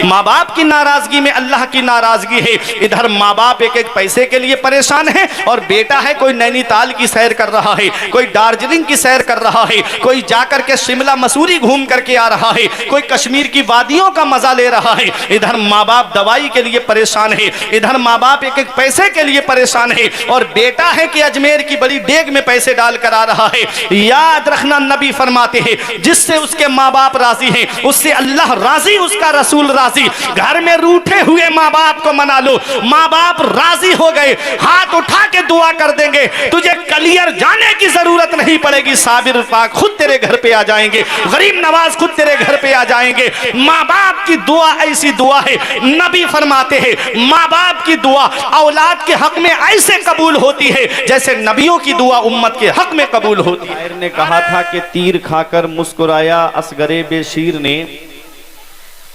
माँ बाप की नाराजगी में अल्लाह की नाराजगी है। इधर माँ बाप एक एक पैसे के लिए परेशान है और बेटा है कोई नैनीताल की सैर कर रहा है, कोई दार्जिलिंग की सैर कर रहा है, कोई जाकर के शिमला मसूरी घूम करके आ रहा है, कोई कश्मीर की वादियों का मजा ले रहा है। इधर माँ बाप दवाई के लिए परेशान है, इधर माँ बाप एक एक पैसे के लिए परेशान है और बेटा है कि अजमेर की बड़ी डेग में पैसे डाल कर आ रहा है। याद रखना, नबी फरमाते हैं जिससे उसके माँ बाप राजी हैं उससे अल्लाह राजी, उसका रसूल राजी। घर में रूठे हुए माँ बाप को मना लो, माँ बाप राजी हो गए हाथ उठा के दुआ कर देंगे, तुझे कलियर जाने की जरूरत नहीं पड़ेगी, साबिर पाक खुद तेरे घर पे आ जाएंगे, गरीब नवाज खुद तेरे घर पे आ जाएंगे। माँ बाप की दुआ ऐसी दुआ है, नबी फरमाते हैं माँ बाप की दुआ औलाद के हक में ऐसे कबूल होती है जैसे नबियों की दुआ उम्मत के हक में कबूल होती है। शायर ने कहा था कि तीर खाकर मुस्कुराया असगरे बेशीर ने,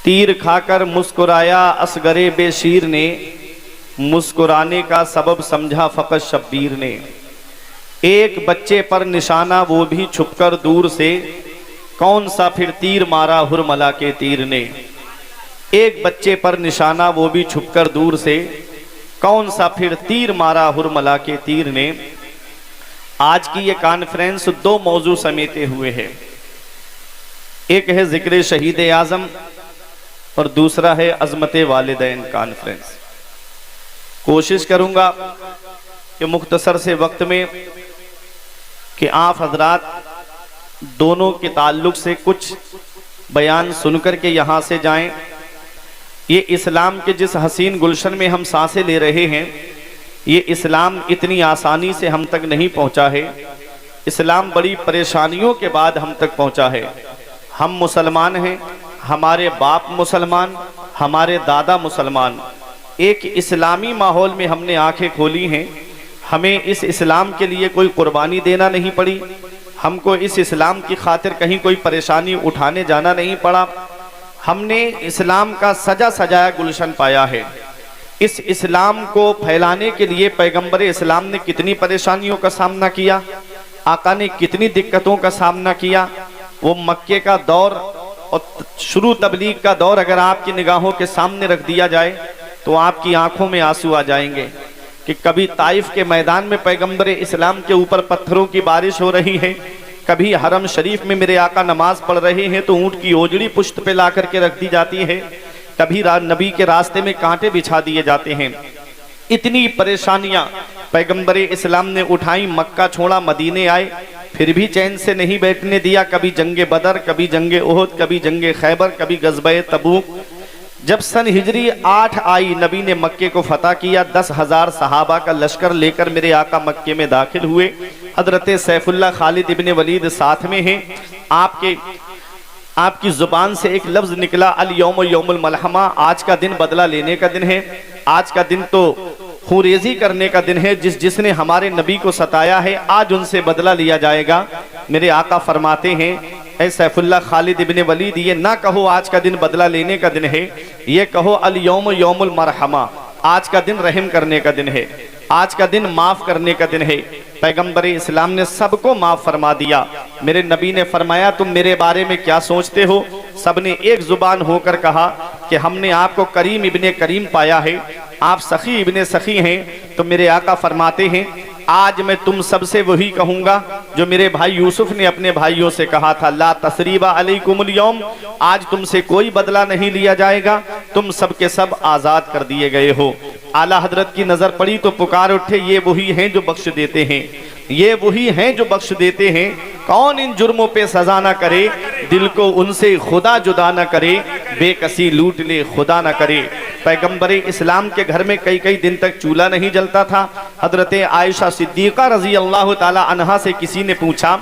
तीर खाकर मुस्कुराया असगरे बेशीर ने, मुस्कुराने का सबब समझा फकत शब्बीर ने। एक बच्चे पर निशाना वो भी छुपकर दूर से, कौन सा फिर तीर मारा हुरमला के तीर ने। एक बच्चे पर निशाना वो भी छुपकर दूर से, कौन सा फिर तीर मारा हुरमला के तीर ने। आज की ये कॉन्फ्रेंस दो मौजू समेटे हुए है, एक है जिक्र शहीद आजम और दूसरा है अजमत वालिदैन कॉन्फ्रेंस। कोशिश करूंगा कि मुख्तसर से वक्त में कि आप हजरात दोनों के ताल्लुक से कुछ बयान सुनकर के यहाँ से जाएं। ये इस्लाम के जिस हसीन गुलशन में हम सांसें ले रहे हैं, ये इस्लाम इतनी आसानी से हम तक नहीं पहुँचा है। इस्लाम बड़ी परेशानियों के बाद हम तक पहुँचा है। हम मुसलमान हैं, हमारे बाप मुसलमान, हमारे दादा मुसलमान। एक इस्लामी माहौल में हमने आंखें खोली हैं। हमें इस इस्लाम के लिए कोई कुर्बानी देना नहीं पड़ी, हमको इस इस्लाम की खातिर कहीं कोई परेशानी उठाने जाना नहीं पड़ा। हमने इस्लाम का सजा सजाया गुलशन पाया है। इस इस्लाम को फैलाने के लिए पैगंबर इस्लाम ने कितनी परेशानियों का सामना किया, आका ने कितनी दिक्कतों का सामना किया। वो मक्के का दौर और शुरू तबलीग का दौर अगर आपकी निगाहों के सामने रख दिया जाए तो आपकी आंखों में आंसू आ जाएंगे कि कभी ताइफ के मैदान में पैगंबर इस्लाम के ऊपर पत्थरों की बारिश हो रही है, कभी हरम शरीफ में मेरे आका नमाज पढ़ रहे हैं तो ऊंट की ओजड़ी पुश्त पे ला करके रख दी जाती है, कभी नबी के रास्ते में कांटे बिछा दिए जाते हैं। इतनी परेशानियां पैगंबर इस्लाम ने उठाई, मक्का छोड़ा, मदीने आए, फिर भी चैन से नहीं बैठने दिया। कभी जंगे बदर, कभी जंगे ओहद, कभी जंगे खैबर, कभी गज़बे तबूक। जब सन हिजरी 8 आई, नबी ने मक्के को फतह किया। 10,000 सहाबा का लश्कर लेकर मेरे आका मक्के में दाखिल हुए। हजरत सैफुल्लाह खालिद इब्ने वलीद साथ में हैं। आपकी जुबान से एक लफ्ज निकला, अल यौम यौमुल मलहमा, आज का दिन बदला लेने का दिन है, आज का दिन तो खूरेजी करने का दिन है। जिसने हमारे नबी को सताया है आज उनसे बदला लिया जाएगा। मेरे आका फरमाते हैं, ऐ सैफुल्लाह खालिद इब्ने वलीद, ये ना कहो आज का दिन बदला लेने का दिन है, ये कहो अल यौम यौमुल मरहमा, आज का दिन रहम करने का दिन है, आज का दिन माफ करने का दिन है। पैगंबर इस्लाम ने सबको माफ फरमा दिया। मेरे नबी ने फरमाया, तुम मेरे बारे में क्या सोचते हो? सबने एक जुबान होकर कहा कि हमने आपको करीम इब्ने करीम पाया है, आप सखी इब्ने सखी हैं। तो मेरे आका फरमाते हैं, आज मैं तुम सबसे वही कहूंगा जो मेरे भाई यूसुफ ने अपने भाइयों से कहा था, ला तसरीबा अलैकुमुल यौम, आज तुमसे कोई बदला नहीं लिया जाएगा, तुम सब के सब आजाद कर दिए गए हो। आला हजरत की नजर पड़ी तो पुकार उठे, ये वही हैं जो बख्श देते हैं, ये वही हैं जो बख्श देते हैं। कौन इन जुर्मों पे सजा ना करे, दिल को उनसे खुदा जुदा ना करे, बेकसी लूट ले खुदा ना करे। पैगंबर इस्लाम के घर में कई कई दिन तक चूल्हा नहीं जलता था। हजरत आयशा सिद्दीका रजी अल्लाह ताला अन्हा से किसी ने पूछा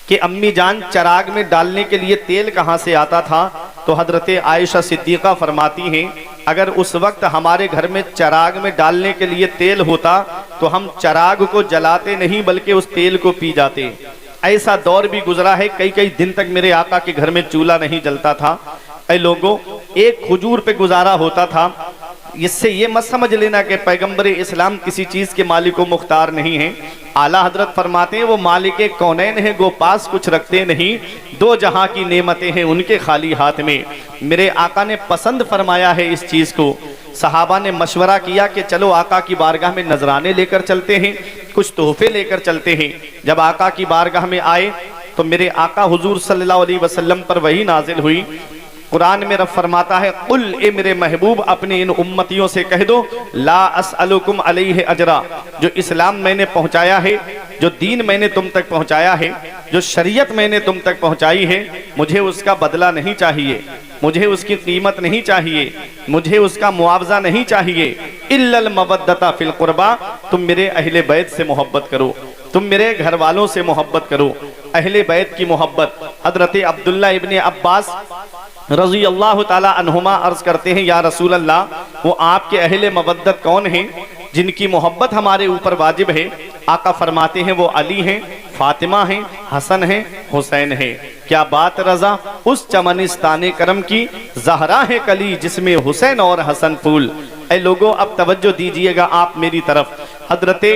कि अम्मी जान, चराग में डालने के लिए तेल कहाँ से आता था? तो हजरत आयशा सिद्दीका फरमाती हैं, अगर उस वक्त हमारे घर में चराग में डालने के लिए तेल होता तो हम चराग को जलाते नहीं बल्कि उस तेल को पी जाते। ऐसा दौर भी गुजरा है, कई कई दिन तक मेरे आका के घर में चूल्हा नहीं जलता था। ऐ लोगों, एक खजूर पे गुजारा होता था। इससे ये मत समझ लेना कि पैगंबर इस्लाम किसी चीज़ के मालिक व मुख्तार नहीं है। आला हजरत फरमाते हैं वो मालिक कौनैन है, गो पास कुछ रखते नहीं, दो जहां की नेमतें हैं उनके खाली हाथ में। मेरे आका ने पसंद फरमाया है इस चीज़ को। सहाबा ने मशवरा किया कि चलो आका की बारगाह में नजराने लेकर चलते हैं, कुछ तोहफे लेकर चलते हैं। जब आका की बारगाह में आए तो मेरे आका हुजूर सल्लल्लाहु अलैहि वसल्लम पर वही नाजिल हुई। कुरान में रब फरमाता है, कुल ए मेरे महबूब अपने इन उम्मतियों से कह दो, ला अस्अलुकुम अलैहि अजरा, जो इस्लाम मैंने पहुंचाया है, जो दीन मैंने तुम तक पहुंचाया है, जो शरीयत मैंने तुम तक पहुंचाई है, मुझे उसका बदला नहीं चाहिए, मुझे उसकी कीमत नहीं चाहिए, मुझे उसका मुआवजा नहीं चाहिए। इल्लल मवद्दता फिल कुर्बा, तुम मेरे अहले बैत से मोहब्बत करो, तुम मेरे घर वालों से मोहब्बत करो। अहले बैत की मोहब्बत। हजरत अब्दुल्ला इब्ने अब्बास रज़ी अल्लाह ताला अन्हुमा अर्ज करते हैं, या रसूल अल्लाह, वो आपके अहले मवद्दत कौन हैं जिनकी मोहब्बत हमारे ऊपर वाजिब है? आका फरमाते हैं वो अली हैं, फातिमा हैं, हसन हैं, हुसैन हैं। क्या बात रजा, उस चमनिस्ताने करम की जहरा है कली जिसमें हुसैन और हसन फूल। ऐ लोगों अब तवज्जो दीजिएगा आप मेरी तरफ। हजरते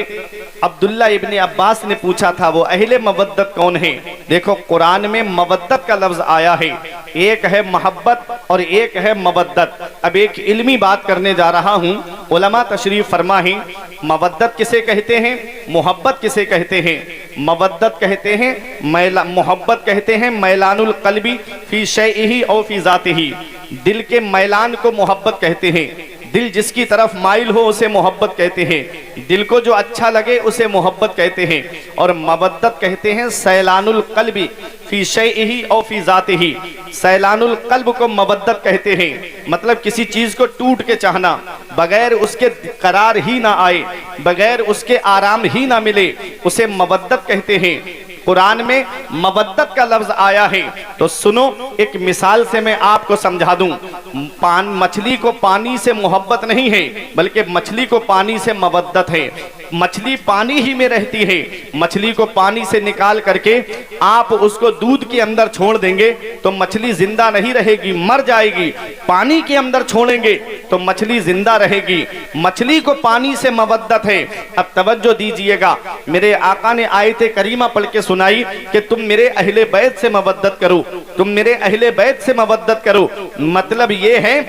अब्दुल्ला इब्ने अब्बास ने पूछा था वो अहले मवद्दत कौन है? देखो कुरान में मवद्दत का लफ्ज आया है, एक है मोहब्बत और एक है मवद्दत। अब एक इल्मी बात करने जा रहा हूँ, उलमा तशरीफ फरमा है, मवद्दत किसे कहते हैं, मोहब्बत किसे कहते हैं? मवद्दत कहते हैं मोहब्बत कहते हैं मैलानुल कल्बी फी शैइही औ फी ज़ातिही, दिल के मैलान को मोहब्बत कहते हैं। दिल जिसकी तरफ माइल हो उसे मोहब्बत कहते हैं, दिल को जो अच्छा लगे उसे मोहब्बत कहते हैं। और मवद्दत कहते हैं सैलानुल कल्बी फी शैइही औ फी ज़ातिही, सैलानुल कल्ब को मवद्दत कहते हैं। मतलब किसी चीज को टूट के चाहना, बगैर उसके करार ही ना आए, बगैर उसके आराम ही ना मिले, उसे मवद्दत कहते हैं। कुरान में मवद्दत का लफ्ज आया है तो सुनो, एक मिसाल से मैं आपको समझा दूं। मछली को पानी से मोहब्बत नहीं है, बल्कि मछली को पानी से मवद्दत है। मछली पानी ही में रहती है, मछली को पानी से निकाल करके आप उसको दूध के अंदर छोड़ देंगे तो मछली जिंदा नहीं रहेगी, मर जाएगी। पानी के अंदर छोड़ेंगे तो मछली जिंदा रहेगी। मछली को पानी से मवद्दत है। अब तवज्जो दीजिएगा, मेरे आका ने आयत करीमा पढ़ के सुनाई कि तुम मेरे अहले बैत से मवद्दत करो, तुम मेरे अहले बैत से मवद्दत करो। मतलब ये है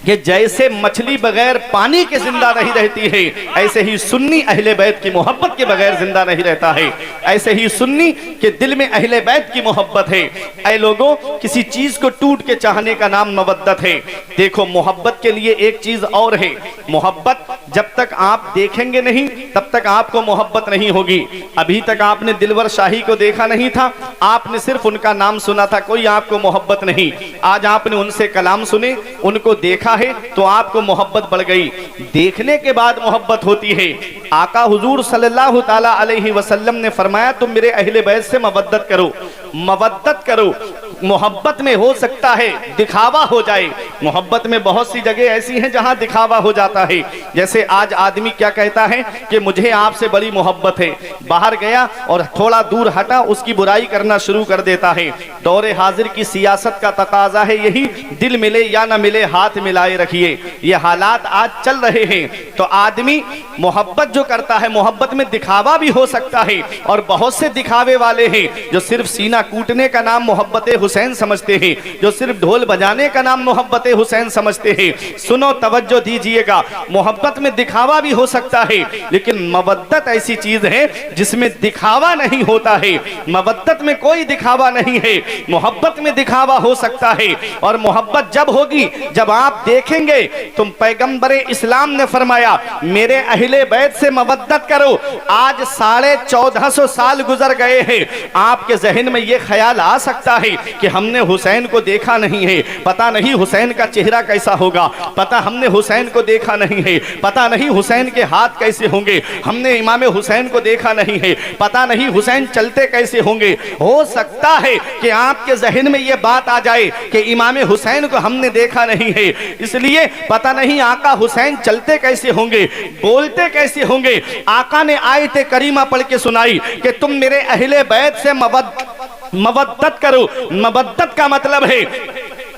कि जैसे मछली बगैर पानी के जिंदा नहीं रहती है, ऐसे ही सुन्नी अहले बैत की मोहब्बत के बगैर जिंदा नहीं रहता है। ऐसे ही सुन्नी के दिल में अहले बैत की मोहब्बत है। ऐ लोगों, किसी चीज को टूट के चाहने का नाम मवद्दत है। देखो मोहब्बत के लिए एक चीज और है, मोहब्बत जब तक आप देखेंगे नहीं तब तक आपको मोहब्बत नहीं होगी। अभी तक आपने दिलवर शाही को देखा नहीं था, आपने सिर्फ उनका नाम सुना था, कोई आपको मोहब्बत नहीं। आज आपने उनसे कलाम सुने, उनको देखा है तो आपको मोहब्बत बढ़ गई। देखने के बाद मोहब्बत होती है। आका हुजूर सल्लल्लाहु ताला अलैहि वसल्लम ने फरमाया तुम मेरे अहले बैत से मवद्दत करो, मवद्दत करो। मोहब्बत में हो सकता है दिखावा हो जाए, मोहब्बत में बहुत सी जगह ऐसी हैं जहां दिखावा हो जाता है। जैसे आज आदमी क्या कहता है कि मुझे आपसे बड़ी मोहब्बत है, बाहर गया और थोड़ा दूर हटा उसकी बुराई करना शुरू कर देता है। दौरे हाजिर की सियासत का तकाजा है यही, दिल मिले या ना मिले हाथ मिलाए रखिए। ये हालात आज चल रहे हैं। तो आदमी मोहब्बत जो करता है, मोहब्बत में दिखावा भी हो सकता है। और बहुत से दिखावे वाले हैं जो सिर्फ सीना कूटने का नाम मोहब्बत हुसैन समझते हैं, जो सिर्फ ढोल बजाने का नाम मोहब्बत हुसैन समझते हैं। सुनो, तवज्जो दीजिएगा, मोहब्बत में दिखावा भी हो सकता है, लेकिन मवद्दत ऐसी चीज है जिसमें दिखावा नहीं होता है। मवद्दत में कोई दिखावा नहीं है, मोहब्बत में दिखावा हो सकता है। और मोहब्बत जब होगी जब आप देखेंगे। तुम पैगंबर इस्लाम ने फरमाया मेरे अहले बैत से मवद्दत करो। आज 1450 साल गुजर गए हैं, आपके जहन में यह ख्याल आ सकता है कि हमने हुसैन को देखा नहीं है, पता नहीं हुसैन का चेहरा कैसा होगा, पता हमने हुसैन को देखा नहीं है, पता नहीं हुसैन के हाथ कैसे होंगे, हमने इमाम हुसैन को देखा नहीं है, पता नहीं हुसैन चलते कैसे होंगे। हो सकता है कि आपके जहन में यह बात आ जाए कि इमाम हुसैन को हमने देखा नहीं है, इसलिए पता नहीं आका हुसैन चलते कैसे होंगे, बोलते कैसे होंगे। आका ने आयत करीमा पढ़ के सुनाई कि तुम मेरे अहले बैत से मवद्दत करो। मवद्दत का मतलब है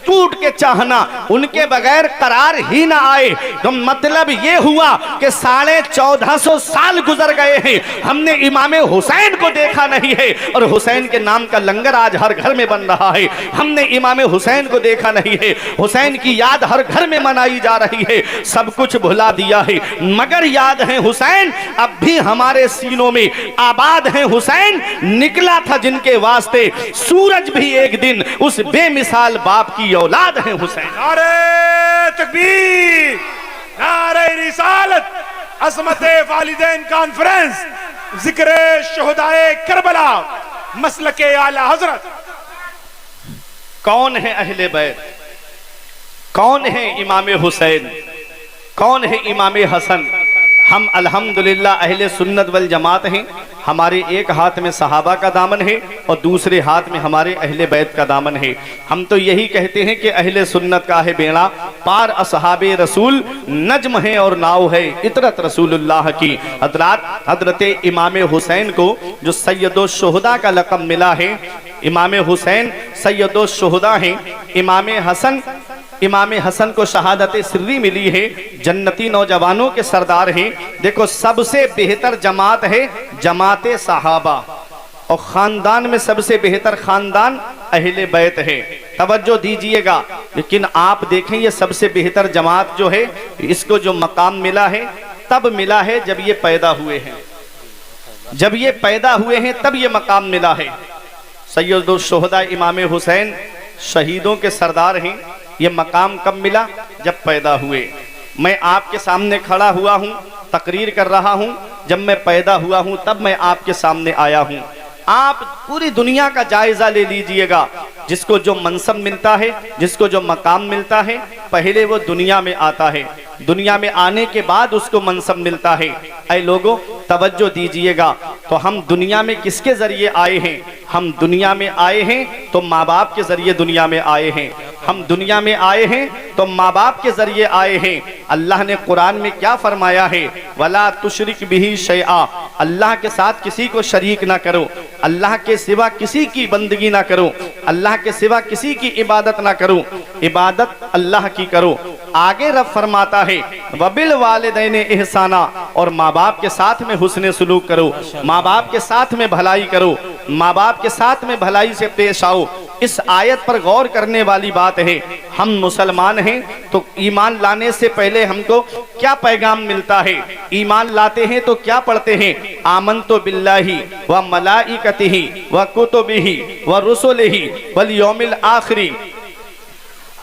टूट के चाहना, उनके बगैर करार ही ना आए। तो मतलब ये हुआ कि 1450 साल गुजर गए हैं, हमने इमाम हुसैन को देखा नहीं है, और हुसैन के नाम का लंगर आज हर घर में बन रहा है। हमने इमाम हुसैन को देखा नहीं है, हुसैन की याद हर घर में मनाई जा रही है। सब कुछ भुला दिया है, मगर याद है हुसैन अब भी हमारे सीनों में आबाद है। हुसैन निकला था जिनके वास्ते, सूरज भी एक दिन उस बेमिसाल बाप की औलाद है हुसैन। नारे तकबीर, नारे रिसालत, अज़मते वालिदैन कॉन्फ्रेंस, जिक्र शुहदाए करबला, मसलके आला हजरत। कौन है अहले बैत, कौन है इमाम हुसैन, कौन है इमाम हसन? हम अल्हम्दुलिल्लाह अहले सुन्नत वल जमात हैं। हमारे एक हाथ में सहाबा का दामन है और दूसरे हाथ में हमारे अहले बैत का दामन है। हम तो यही कहते हैं कि अहले सुन्नत का है बेड़ा पार, असहाबे रसूल नज्म है और नाव है इतरत रसूलुल्लाह की। हजरत इमाम हुसैन को जो सैयदो शुहदा का लक़ब मिला है, इमाम हुसैन सैयदो शुहदा हैं। इमाम हसन को शहादत सिर्री मिली है, जन्नती नौजवानों के सरदार हैं। देखो सबसे बेहतर जमात है जमात सहाबा, और खानदान में सबसे बेहतर खानदान अहले बैत है। तवज्जो दीजिएगा। लेकिन आप देखें ये सबसे बेहतर जमात जो है, इसको जो मकाम मिला है तब मिला है जब ये पैदा हुए हैं, जब ये पैदा हुए हैं तब ये मकाम मिला है। सैयदुल शुहदा इमाम हुसैन शहीदों के सरदार हैं। ये मकाम कब मिला? जब पैदा हुए। मैं आपके सामने खड़ा हुआ हूँ, तकरीर कर रहा हूँ, जब मैं पैदा हुआ हूँ तब मैं आपके सामने आया हूँ। आप पूरी दुनिया का जायजा ले लीजिएगा, जिसको जो मनसब मिलता है, जिसको जो मकाम मिलता है, पहले वो दुनिया में आता है, दुनिया में आने के बाद उसको मनसब मिलता है। ऐ लोगों तवज्जो दीजिएगा। तो हम दुनिया में किसके जरिए आए हैं? हम दुनिया में आए हैं तो माँ बाप के जरिए दुनिया में आए हैं। हम दुनिया में आए हैं तो माँ बाप के जरिए आए हैं। अल्लाह ने कुरान में क्या फरमाया है? वला तुशरिक बिही शैआ, अल्लाह के साथ किसी को शरीक ना करो, अल्लाह के सिवा किसी की बंदगी ना करो, अल्लाह के सिवा किसी की इबादत ना करो, इबादत अल्लाह की करो। आगे रब फरमाता है वबिल वालिदैन इहसाना, और माँ बाप के साथ में हुस्न सुलूक करो, माँ बाप के साथ में भलाई करो, माँ बाप के साथ में भलाई से पेश आओ। इस आयत पर गौर करने वाली बात है, हम मुसलमान हैं तो ईमान लाने से पहले हमको क्या पैगाम मिलता है? ईमान लाते हैं तो क्या पढ़ते हैं? आमनतु बिल्लाहि व मलाइकतिहि व कुतुबिहि व रुसुलिहि वल यौमिल आखिरी।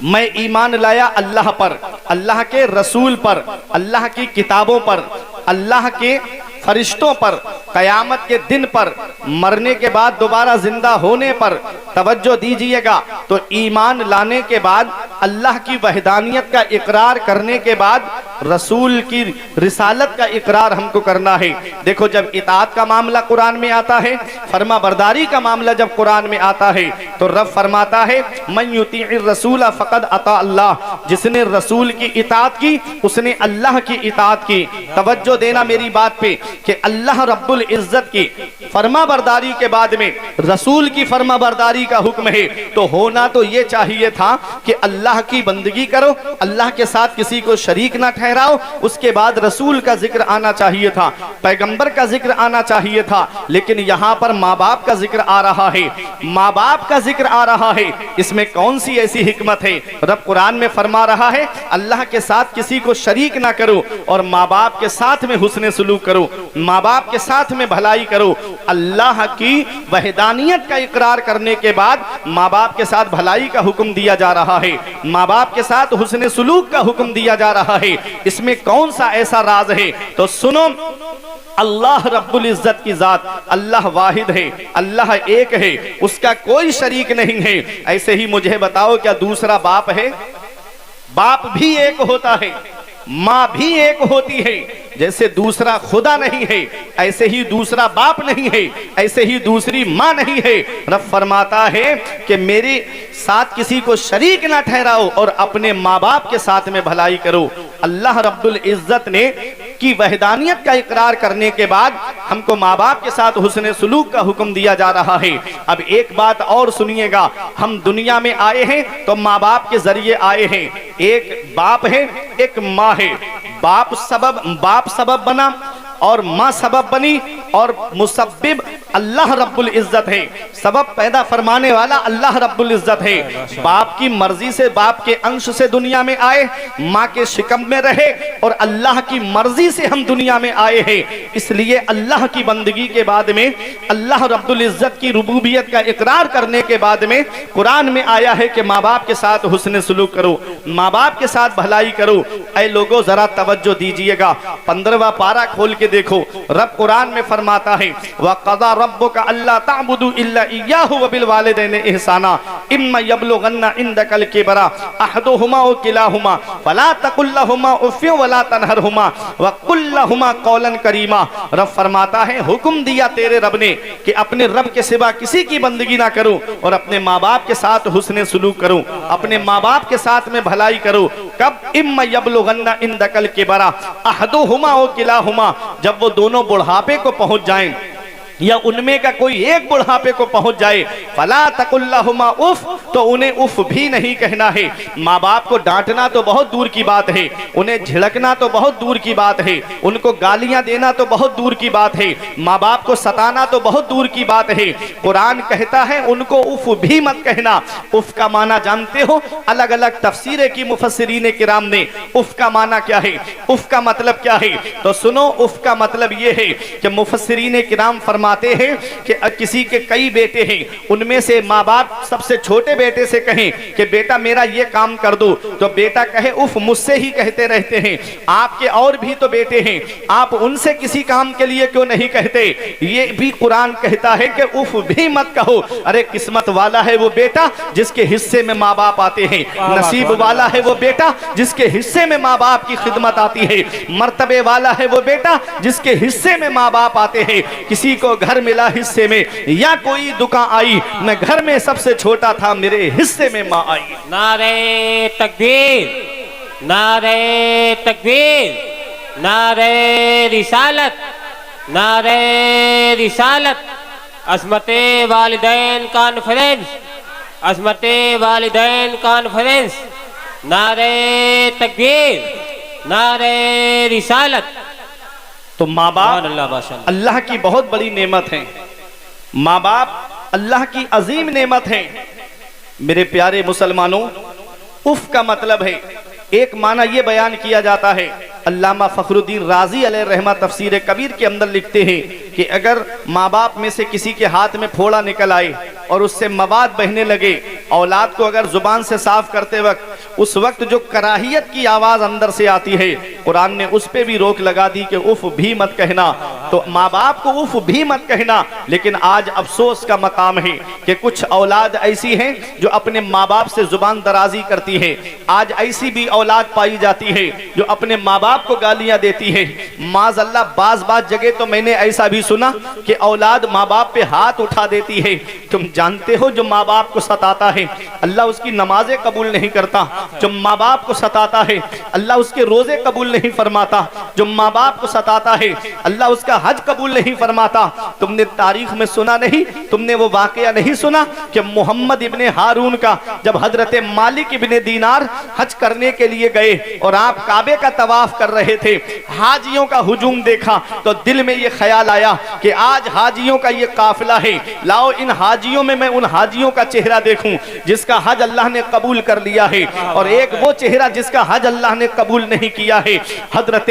मैं ईमान लाया अल्लाह पर, अल्लाह के रसूल पर, अल्लाह की किताबों पर, अल्लाह के फरिश्तों पर, कयामत के दिन पर, मरने के बाद दोबारा जिंदा होने पर। तवज्जो दीजिएगा। तो ईमान लाने के बाद, अल्लाह की वहदानियत का इकरार करने के बाद, रसूल की रिसालत का इकरार हमको करना है। देखो जब इताअत का मामला कुरान में आता है, फरमा बरदारी का मामला जब कुरान में आता है, तो रब फरमाता है मन युतीइर रसूल फक़द अता अल्लाह, जिसने रसूल की इताअत की उसने अल्लाह की इताअत की। तवज्जो देना मेरी बात पे कि अल्लाह रब्बुल इज्जत की फरमा बरदारी के बाद में रसूल की फरमा बरदारी का हुक्म है, तो होना तो ये चाहिए था कि अल्लाह की बंदगी करो, अल्लाह के साथ किसी को शरीक ना ठहराओ। उसके बाद रसूल का जिक्र आना चाहिए था, पैगंबर का जिक्र आना चाहिए था। लेकिन यहाँ पर माँ बाप का जिक्र आ रहा है, माँ बाप का जिक्र आ रहा है। इसमें कौन सी ऐसी हिकमत है? रब कुरान में फरमा रहा है अल्लाह के साथ किसी को शरीक ना करो, और माँ बाप के साथ में हुस्न सुलूक करो, माँ बाप के साथ में भलाई करो। अल्लाह की वहदानियत का इकरार करने के बाद माँ बाप के साथ भलाई का हुक्म दिया जा रहा है, माँ बाप के साथ हुस्न सुलूक का हुक्म दिया जा रहा है। इसमें कौन सा ऐसा राज है? तो सुनो, अल्लाह रब्बुल इज्जत की जात अल्लाह वाहिद है, अल्लाह एक है, उसका कोई शरीक नहीं है। ऐसे ही मुझे बताओ क्या दूसरा बाप है? बाप भी एक होता है, माँ भी एक होती है। जैसे दूसरा खुदा नहीं है, ऐसे ही दूसरा बाप नहीं है, ऐसे ही दूसरी माँ नहीं है। रब फरमाता है कि मेरे साथ किसी को शरीक ना ठहराओ और अपने माँ बाप के साथ में भलाई करो। अल्लाह रब्बुल इज्जत ने की वहदानियत का इकरार करने के बाद हमको माँ बाप के साथ हुस्न सुलूक का हुक्म दिया जा रहा है। अब एक बात और सुनिएगा, हम दुनिया में आए हैं तो माँ बाप के जरिए आए हैं। एक बाप है, एक माँ है। बाप सबब बना और माँ सबब बनी, और मुसब्बिब अल्लाह रब्बुल इज्जत है। सबब पैदा फरमाने वाला अल्लाह रब्बुल इज्जत है। बाप की मर्जी से, बाप के अंश से दुनिया में आए, माँ के शिकम में रहे, और अल्लाह की मर्जी से हम दुनिया में आए हैं। इसलिए अल्लाह की बंदगी के बाद में, अल्लाह रब्बुल इज्जत की रुबूबियत का इकरार करने के बाद में कुरान में आया है कि माँ बाप के साथ हुस्न सुलूक करो, माँ बाप के साथ भलाई करो। ऐ लोगों जरा तवज्जो दीजिएगा, 15वां पारा खोल के देखो, रब कुरान में फरमाता है वक़ज़ा रब्बुका अल्ला ताबुदू इल्ला इय्याहु व बिल वालिदैनि इहसाना इम्मा यबलुगन्ना इंदकल किबरा अहदुहुमा व किलाहुमा फला तकुल लहुमा उफ़्फ़िन वला तनहरहुमा व कुल लहुमा कौलन करीमा। रब फरमाता है हुक्म दिया तेरे रब ने कि अपने रब के सिवा किसी की बंदगी ना करो, और अपने माँ बाप के साथ हुस्न सुलूक करो, अपने माँ बाप के साथ में भलाई करो। कब? इम्मा यबलुगन्ना इंदकल किबरा अहदुहुमा व किलाहुमा, जब वो दोनों बुढ़ापे को पहुंच जाएं, या उनमें का कोई एक बुढ़ापे को पहुंच जाए, फला तकुल्लहुमा उफ, तो उन्हें उफ भी नहीं कहना है। माँ बाप को डांटना तो बहुत दूर की बात है, उन्हें झिड़कना तो बहुत दूर की बात है, उनको गालियां देना तो बहुत दूर की बात है, माँ बाप को सताना तो बहुत दूर की बात है। कुरान कहता है उनको उफ भी मत कहना। उफ का माना जानते हो? अलग अलग तफसीरें की मुफस्सिरीन किराम ने उफ का माना क्या है, उफ का मतलब क्या है, तो सुनो। उफ का मतलब यह है कि मुफस्सिरीन किराम फरमा हैं कि किसी के कई बेटे हैं, उनमें से माँ बाप सबसे छोटे बेटे से कहें कि बेटा मेरा ये काम कर दो, तो बेटा कहे उफ मुझसे ही कहते रहते हैं। आपके और भी तो बेटे हैं, आप उनसे किसी काम के लिए क्यों नहीं कहते? ये भी कुरान कहता है कि उफ भी मत कहो। अरे किस्मत वाला है वो बेटा जिसके हिस्से में माँ बाप आते हैं, नसीब वाला है वो बेटा जिसके हिस्से में माँ बाप की खिदमत आती है, मर्तबे वाला है वो बेटा जिसके हिस्से में माँ बाप आते हैं। किसी को घर मिला हिस्से में, या कोई दुकान आई, मैं घर में सबसे छोटा था, मेरे हिस्से में माँ आई। नारे तकबीर, नारे तकबीर, नारे रिसालत, नारे रिसालत। अज़मते वालिदैन कॉन्फ्रेंस, अज़मते वालिदैन कॉन्फ्रेंस। नारे तकबीर, नारे रिसालत। तो माँ बाप अल्लाह की बहुत बड़ी नेमत है, माँ बाप अल्लाह की अजीम नेमत है। मेरे प्यारे मुसलमानों, उफ का मतलब है, एक माना यह बयान किया जाता है, अल्लामा फखरुद्दीन राजी अलैहि रहमा तफसीर कबीर के अंदर लिखते हैं कि अगर माँ बाप में से किसी के हाथ में फोड़ा निकल आए और उससे मवाद बहने लगे, औलाद को अगर जुबान से साफ करते वक्त उस वक्त जो कराहियत की आवाज अंदर से आती है, कुरान ने उस पे भी रोक लगा दी कि उफ भी मत कहना। तो माँ बाप को उफ भी मत कहना। लेकिन आज अफसोस का मकाम है कि कुछ औलाद ऐसी हैं जो अपने माँ बाप से जुबान दराजी करती है। आज ऐसी भी औलाद पाई जाती है जो अपने माँ बाप को गालियां देती है। माज़अल्लाह बाज जगह तो मैंने ऐसा भी सुना कि औलाद माँ बाप पे हाथ उठा देती है। तुम जानते हो जो माँ बाप को सताता है अल्लाह उसकी नमाजें कबूल नहीं करता। जो माँ बाप को सताता है अल्लाह उसके रोजे कबूल नहीं फरमाता। जो माँ बाप को सताता है अल्लाह उसका हज कबूल नहीं फरमाता। तुमने तारीख में सुना नहीं, तुमने वो वाकया नहीं सुना कि मोहम्मद इब्ने हारून का जब हजरत मालिक इब्ने दीनार हज करने के लिए गए और आप काबे का तवाफ कर रहे थे, हाजियों का हुजूम देखा तो दिल में ये ख्याल आया कि आज हाजियों का ये काफिला है, लाओ इन हाजियों में मैं उन हाजियों का चेहरा देखूं जिसका हज अल्लाह ने कबूल कर लिया है, और एक वो चेहरा जिसका हज अल्लाह ने कबूल नहीं किया है। हजरत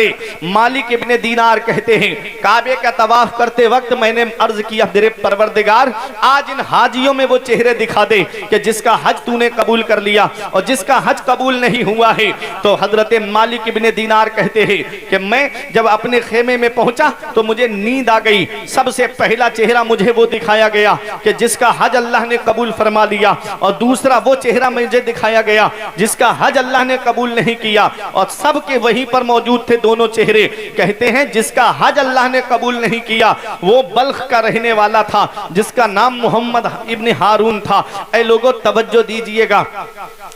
मालिक इब्ने दीनार कहते हैं काबे का तवाफ करते वक्त मैंने अर्ज किया, मेरे परवरदिगार आज इन हाजियों में वो चेहरे दिखा दे कि जिसका हज तूने कबूल कर लिया और जिसका हज कबूल नहीं हुआ है। तो हजरत मालिक इब्ने दीनार कहते हैं कि मैं जब अपने खेमे में पहुंचा तो मुझे नींद आ गई। सबसे पहला चेहरा मुझे वो दिखाया गया कि जिसका हज अल्लाह ने कबूल फरमा लिया, और दूसरा वो चेहरा मुझे दिखाया गया जिसका हज अल्लाह ने कबूल नहीं किया, और सबके वहीं पर मौजूद थे दोनों चेहरे। कहते हैं जिसका हज अल्लाह ने कबूल नहीं किया वो बल्ख का रहने वाला था जिसका नाम मोहम्मद इब्ने हारून था। ऐ लोगों तवज्जो दीजिएगा,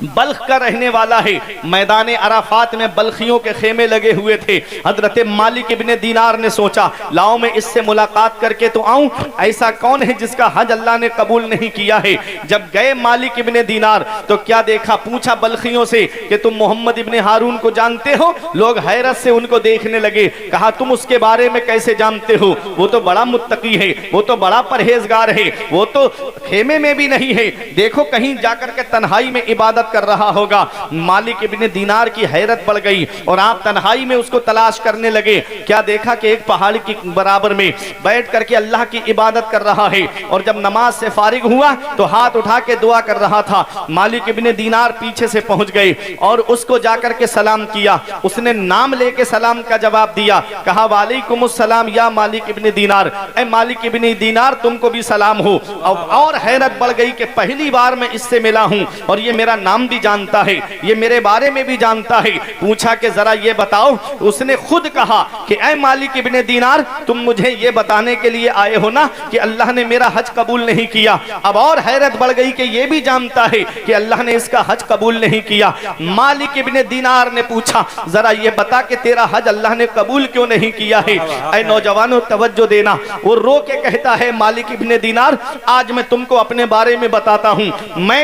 बल्ख का रहने वाला है। मैदान अराफात में बल्खियों के खेमे लगे हुए थे। हजरत मालिक इब्ने दीनार ने सोचा लाओ मैं इससे मुलाकात करके तो आऊं, ऐसा कौन है जिसका हज अल्लाह ने कबूल नहीं किया है। जब गए मालिक इब्ने दीनार तो क्या देखा, पूछा बल्खियों से कि तुम मोहम्मद इब्ने हारून को जानते हो। लोग हैरत से उनको देखने लगे। कहा तुम उसके बारे में कैसे जानते हो, वो तो बड़ा मुत्तकी है, वो तो बड़ा परहेजगार है, वो तो खेमे में भी नहीं है, देखो कहीं जाकर के तन्हाई में इबादत कर रहा होगा। मालिक इब्ने दीनार की हैरत बढ़ गई और आप तन्हाई में उसको तलाश करने लगे। क्या देखा कि एक पहाड़ की बराबर में बैठ करके अल्लाह की इबादत कर रहा है और जब नमाज से फारिग हुआ तो हाथ उठा के दुआ कर रहा था। मालिक इब्ने दीनार पीछे से पहुंच गए और उसको जाकर के सलाम किया। उसने नाम लेके सलाम का जवाब दिया। कहा वालेकुमुस्सलाम या मालिक इब्ने दीनार, ऐ मालिक इब्ने दीनार तुमको भी सलाम हो। और हैरत बढ़ गई कि पहली बार मैं इससे मिला हूं और ये मेरा नाम भी जानता है, ये मेरे बारे में भी जानता है। पूछा कि जरा ये बताओ, उसने खुद कहा कि ऐ मालिक इब्ने दीनार तुम मुझे ये बताने के लिए आए हो ना कि अल्लाह ने मेरा हज कबूल नहीं किया। अब और हैरत बढ़ गई कि ये भी जानता है कि अल्लाह ने इसका हज कबूल नहीं किया। मालिक इब्ने दीनार ने पूछा जरा ये बता कि तेरा हज अल्लाह ने कबूल क्यों नहीं किया है। ऐ नौजवानों तवज्जो देना। वो रो के कहता है मालिक इब्ने दीनार आज मैं तुमको अपने बारे में बताता हूं। मैं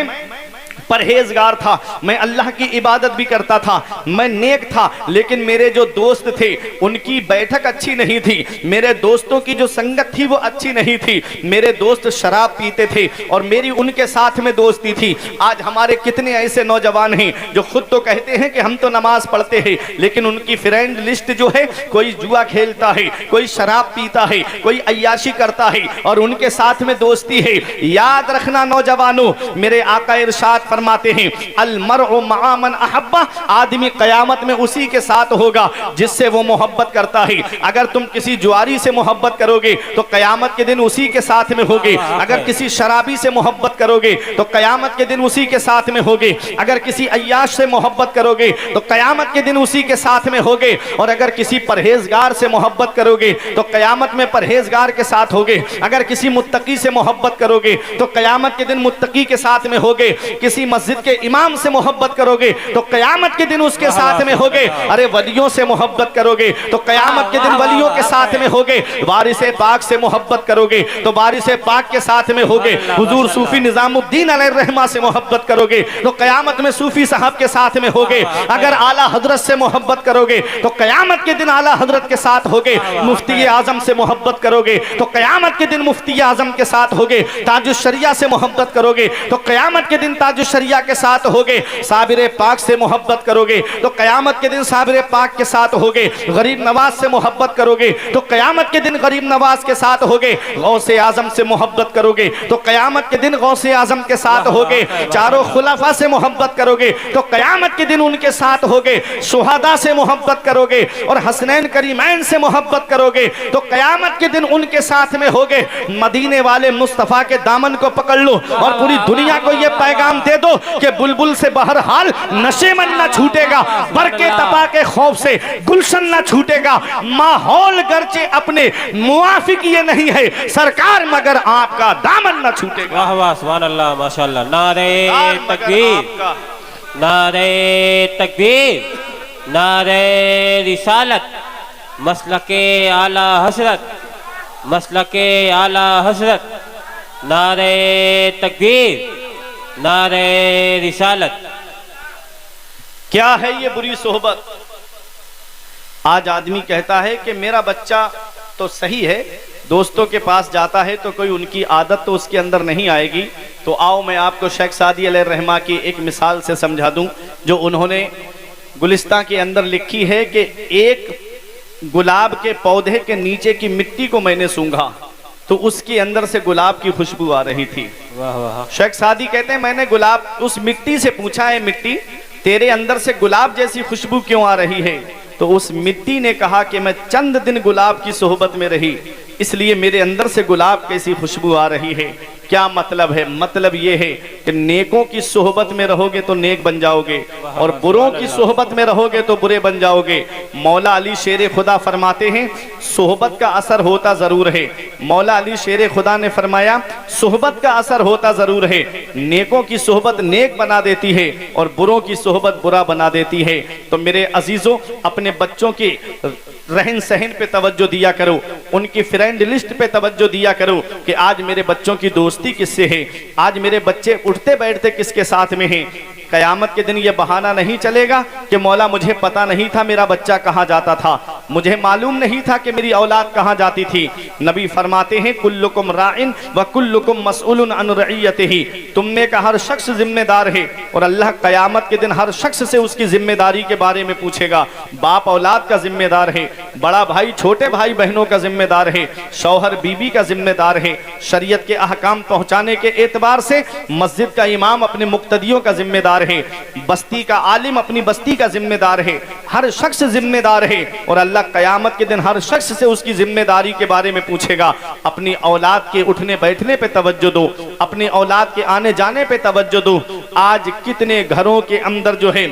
परहेजगार था, मैं अल्लाह की इबादत भी करता था, मैं नेक था, लेकिन मेरे जो दोस्त थे उनकी बैठक अच्छी नहीं थी, मेरे दोस्तों की जो संगत थी वो अच्छी नहीं थी। मेरे दोस्त शराब पीते थे और मेरी उनके साथ में दोस्ती थी। आज हमारे कितने ऐसे नौजवान हैं जो खुद तो कहते हैं कि हम तो नमाज पढ़ते हैं, लेकिन उनकी फ्रेंड लिस्ट जो है कोई जुआ खेलता है, कोई शराब पीता है, कोई अय्याशी करता है और उनके साथ में दोस्ती है। याद रखना नौजवानों, मेरे आका इरशाद फरमाते हैं अल मरउ मआ मन अहब्बा, आदमी कयामत में उसी के साथ होगा जिससे वो मोहब्बत करता है। अगर तुम किसी जुआरी से मोहब्बत करोगे तो कयामत के दिन उसी के साथ में होगे। अगर किसी शराबी से मोहब्बत करोगे तो कयामत के दिन उसी के साथ में होगे। अगर किसी अय्याश से मोहब्बत करोगे तो कयामत के दिन उसी के साथ में होगे। और अगर किसी परहेजगार से मोहब्बत करोगे तो कयामत में परहेजगार के साथ होगे। अगर किसी मुत्तकी से मोहब्बत करोगे तो कयामत के दिन मुत्तकी के साथ में होगे। किसी मस्जिद के इमाम से मोहब्बत करोगे तो कयामत के दिन उसके साथ में होगे। अरे वलियों से मोहब्बत करोगे तो कयामत के दिन वलियों के साथ में होगे। वारिसे पाक से मोहब्बत करोगे तो वारिसे पाक के साथ में होगे। हुजूर सूफी निजामुद्दीन अलैहिर्रहमा से मोहब्बत करोगे तो कयामत में सूफी साहब के साथ में होगे। अगर आला हजरत से मोहब्बत करोगे तो कयामत के दिन आला हजरत के साथ होगे। मुफ्ती आजम से मोहब्बत करोगे तो कयामत के दिन मुफ्ती आजम के साथ होगे। ताजुश शरिया से मोहब्बत करोगे तो कयामत के दिन ताजुश शरिया के साथ होगे। साबिर पाक से मोहब्बत करोगे तो कयामत के दिन साबिर पाक के साथ होगे। गरीब नवाज से मोहब्बत करोगे तो कयामत के दिन गरीब नवाज के साथ होगे। गौसे आजम से मोहब्बत करोगे तो कयामत के दिन गौसे आजम के साथ होगे। चारों खुलाफा से मोहब्बत करोगे तो कयामत के दिन उनके साथ होगे। शुहदा से मोहब्बत करोगे और हसनैन करीमैन से मोहब्बत करोगे तो कयामत के दिन उनके साथ में होगे। मदीने वाले मुस्तफा के दामन को पकड़ लो और पूरी दुनिया को यह पैगाम दे दो कि बुलबुल से बहरहाल नशेमन न छूटेगा, बरके तपा के खौफ से गुलशन न छूटेगा। माहौल गर्चे अपने मुआफिक ये नहीं है सरकार, मगर आपका दामन न छूटेगा। वाह वाह सुभान अल्लाह माशाअल्लाह। नारे तकबीर, नारे तकबीर, नारे रिसालत, मसलके आला हसरत, मसलके आला हसरत, नारे तकबीर, नारे रिसालत। क्या है ये बुरी सोहबत। आज आदमी कहता है कि मेरा बच्चा तो सही है, दोस्तों के पास जाता है तो कोई उनकी आदत तो उसके अंदर नहीं आएगी। तो आओ मैं आपको शेख सादी अलैहिर्रहमा की एक मिसाल से समझा दूं जो उन्होंने गुलिस्तां के अंदर लिखी है कि एक गुलाब के पौधे के नीचे की मिट्टी को मैंने सूंघा तो उसके अंदर से गुलाब की खुशबू आ रही थी। वाह वाह। शेख सादी कहते हैं मैंने गुलाब उस मिट्टी से पूछा है मिट्टी तेरे अंदर से गुलाब जैसी खुशबू क्यों आ रही है। तो उस मिट्टी ने कहा कि मैं चंद दिन गुलाब की सोहबत में रही इसलिए मेरे अंदर से गुलाब कैसी खुशबू आ रही है। क्या मतलब है? मतलब ये है कि नेकों की सोहबत में रहोगे तो नेक बन जाओगे और बुरों की सोहबत में रहोगे तो बुरे बन जाओगे। मौला अली शेर खुदा फरमाते हैं सोहबत का असर होता जरूर है। मौला अली शेर खुदा ने फरमाया सोहबत का असर होता जरूर है। नेकों की सोहबत नेक बना देती है और बुरों की सोहबत बुरा बना देती है। तो मेरे अजीजों, अपने बच्चों की रहन सहन पे तवज्जो दिया करो, उनकी फ्रेंड लिस्ट पे तवज्जो दिया करो कि आज मेरे बच्चों की दोस्ती किससे है, आज मेरे बच्चे उठते बैठते किसके साथ में हैं। कयामत के दिन ये बहाना नहीं चलेगा कि मौला मुझे पता नहीं था मेरा बच्चा कहाँ जाता था, मुझे मालूम नहीं था कि मेरी औलाद कहाँ जाती थी। नबी फरमाते हैं कुल्लुकुम राइन व कुल्लुकुम मसऊलुन अन रइयतिही, तुम में का हर शख्स जिम्मेदार है और अल्लाह कयामत के दिन हर शख्स से उसकी जिम्मेदारी के बारे में पूछेगा। बाप औलाद का जिम्मेदार है, बड़ा भाई छोटे भाई बहनों का जिम्मेदार है, शौहर बीवी का जिम्मेदार है, शरीयत के अहकाम पहुंचाने के एतबार से मस्जिद का इमाम अपने मुक्तदियों का जिम्मेदार है, बस्ती का आलिम अपनी बस्ती का जिम्मेदार है, हर शख्स जिम्मेदार है और अल्लाह कयामत के दिन हर शख्स से उसकी जिम्मेदारी के बारे में पूछेगा। अपनी औलाद के उठने बैठने पे तवज्जो दो, अपनी औलाद के आने जाने पे तवज्जो दो। आज कितने घरों के अंदर जो है,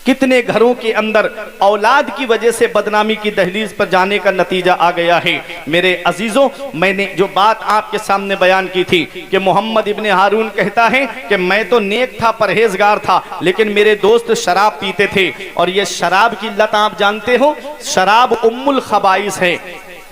कितने घरों के अंदर औलाद की वजह से बदनामी की दहलीज पर जाने का नतीजा आ गया है। मेरे अजीजों, मैंने जो बात आपके सामने बयान की थी कि मोहम्मद इब्ने हारून कहता है कि मैं तो नेक था, परहेजगार था, लेकिन मेरे दोस्त शराब पीते थे और ये शराब की लत आप जानते हो, शराब उम्मुल खबाइस है।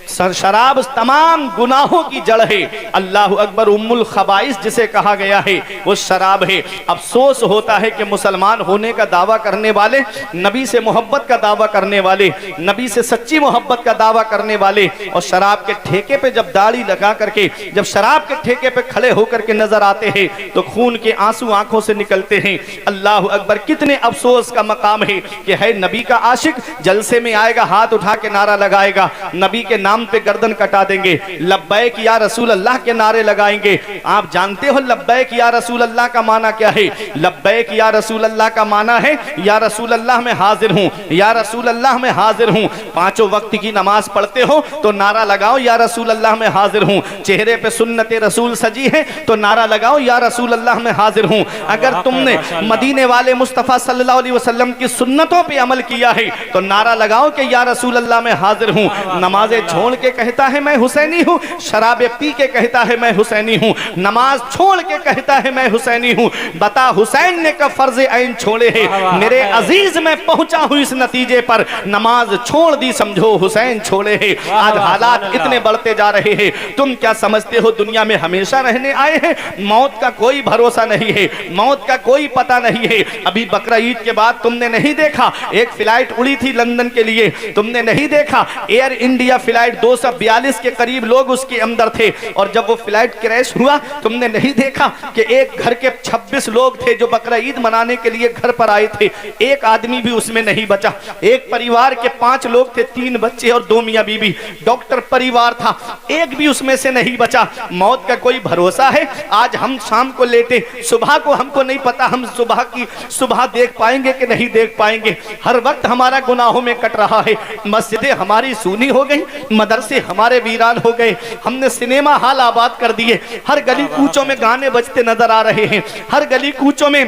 शराब तमाम गुनाहों की जड़ है। अल्लाह अकबर, उम्मुल खबाइस जिसे कहा गया है वो शराब है। अफसोस होता है कि मुसलमान होने का दावा करने वाले, नबी से मोहब्बत का दावा करने वाले, नबी से सच्ची मोहब्बत का दावा करने वाले और शराब के ठेके पे जब दाढ़ी लगा करके, जब शराब के ठेके पे खड़े होकर के नजर आते हैं तो खून के आंसू आंखों से निकलते हैं। अल्लाह अकबर, कितने अफसोस का मकाम है कि है नबी का आशिक जलसे में आएगा, हाथ उठा के नारा लगाएगा, नबी के नाम पे गर्दन कटा देंगे, लब्बैक या रसूल अल्लाह के नारे लगाएंगे। आप जानते हो लब्बैक या रसूल अल्लाह का माना क्या है? लब्बैक या रसूल अल्लाह का माना है या रसूल अल्लाह मैं हाजिर हूँ, या रसूल अल्लाह मैं हाजिर हूँ। पांचों वक्त की नमाज पढ़ते हो तो नारा लगाओ या रसूल अल्लाह मैं हाजिर हूँ। चेहरे पे सुन्नत रसूल सजी है तो नारा लगाओ या रसूल अल्लाह मैं हाजिर हूँ। अगर तुमने मदीने वाले मुस्तफ़ा सल्लल्लाहु अलैहि वसल्लम की सुन्नतों पे अमल किया है तो नारा लगाओ कि या रसूल अल्लाह मैं हाजिर हूँ। नमाजें छोड़ के कहता है मैं हुसैनी हूँ, शराबे पी के कहता है मैं हुसैनी हूँ, नमाज छोड़ के कहता है मैं हुसैनी हूँ। बता हुसैन ने कब फर्ज ऐन छोड़े हैं? मेरे अजीज, मैं पहुंचा हूँ इस नतीजे पर, नमाज छोड़ दी समझो हुसैन छोड़े हैं। आज हालात इतने बढ़ते जा रहे हैं, तुम क्या समझते हो दुनिया में हमेशा रहने आए हैं? मौत का कोई भरोसा नहीं है, मौत का कोई पता नहीं है। अभी बकरा ईद के बाद तुमने नहीं देखा एक फ्लाइट उड़ी थी लंदन के लिए, तुमने नहीं देखा एयर इंडिया फ्लाइट 242 के करीब लोग उसके अंदर थे और जब वो फ्लाइट क्रैश हुआ तुमने नहीं देखा कि एक घर के 26 लोग थे जो बकरा ईद मनाने के लिए घर पर आए थे, एक आदमी भी उसमें नहीं बचा। एक परिवार के 5 लोग थे, 3 बच्चे और 2 मियां बीबी, डॉक्टर परिवार था, एक भी उसमें से नहीं बचा। मौत का कोई भरोसा है? आज हम शाम को लेटे, सुबह को हमको नहीं पता हम सुबह देख पाएंगे कि नहीं देख पाएंगे। हर वक्त हमारा गुनाहों में कट रहा है। मस्जिदें हमारी सूनी हो गई, मदरसे हमारे वीरान हो गए, हमने सिनेमा हॉल आबाद कर दिए, हर गली कूचों में गाने बजते नजर आ रहे हैं, हर गली कूचों में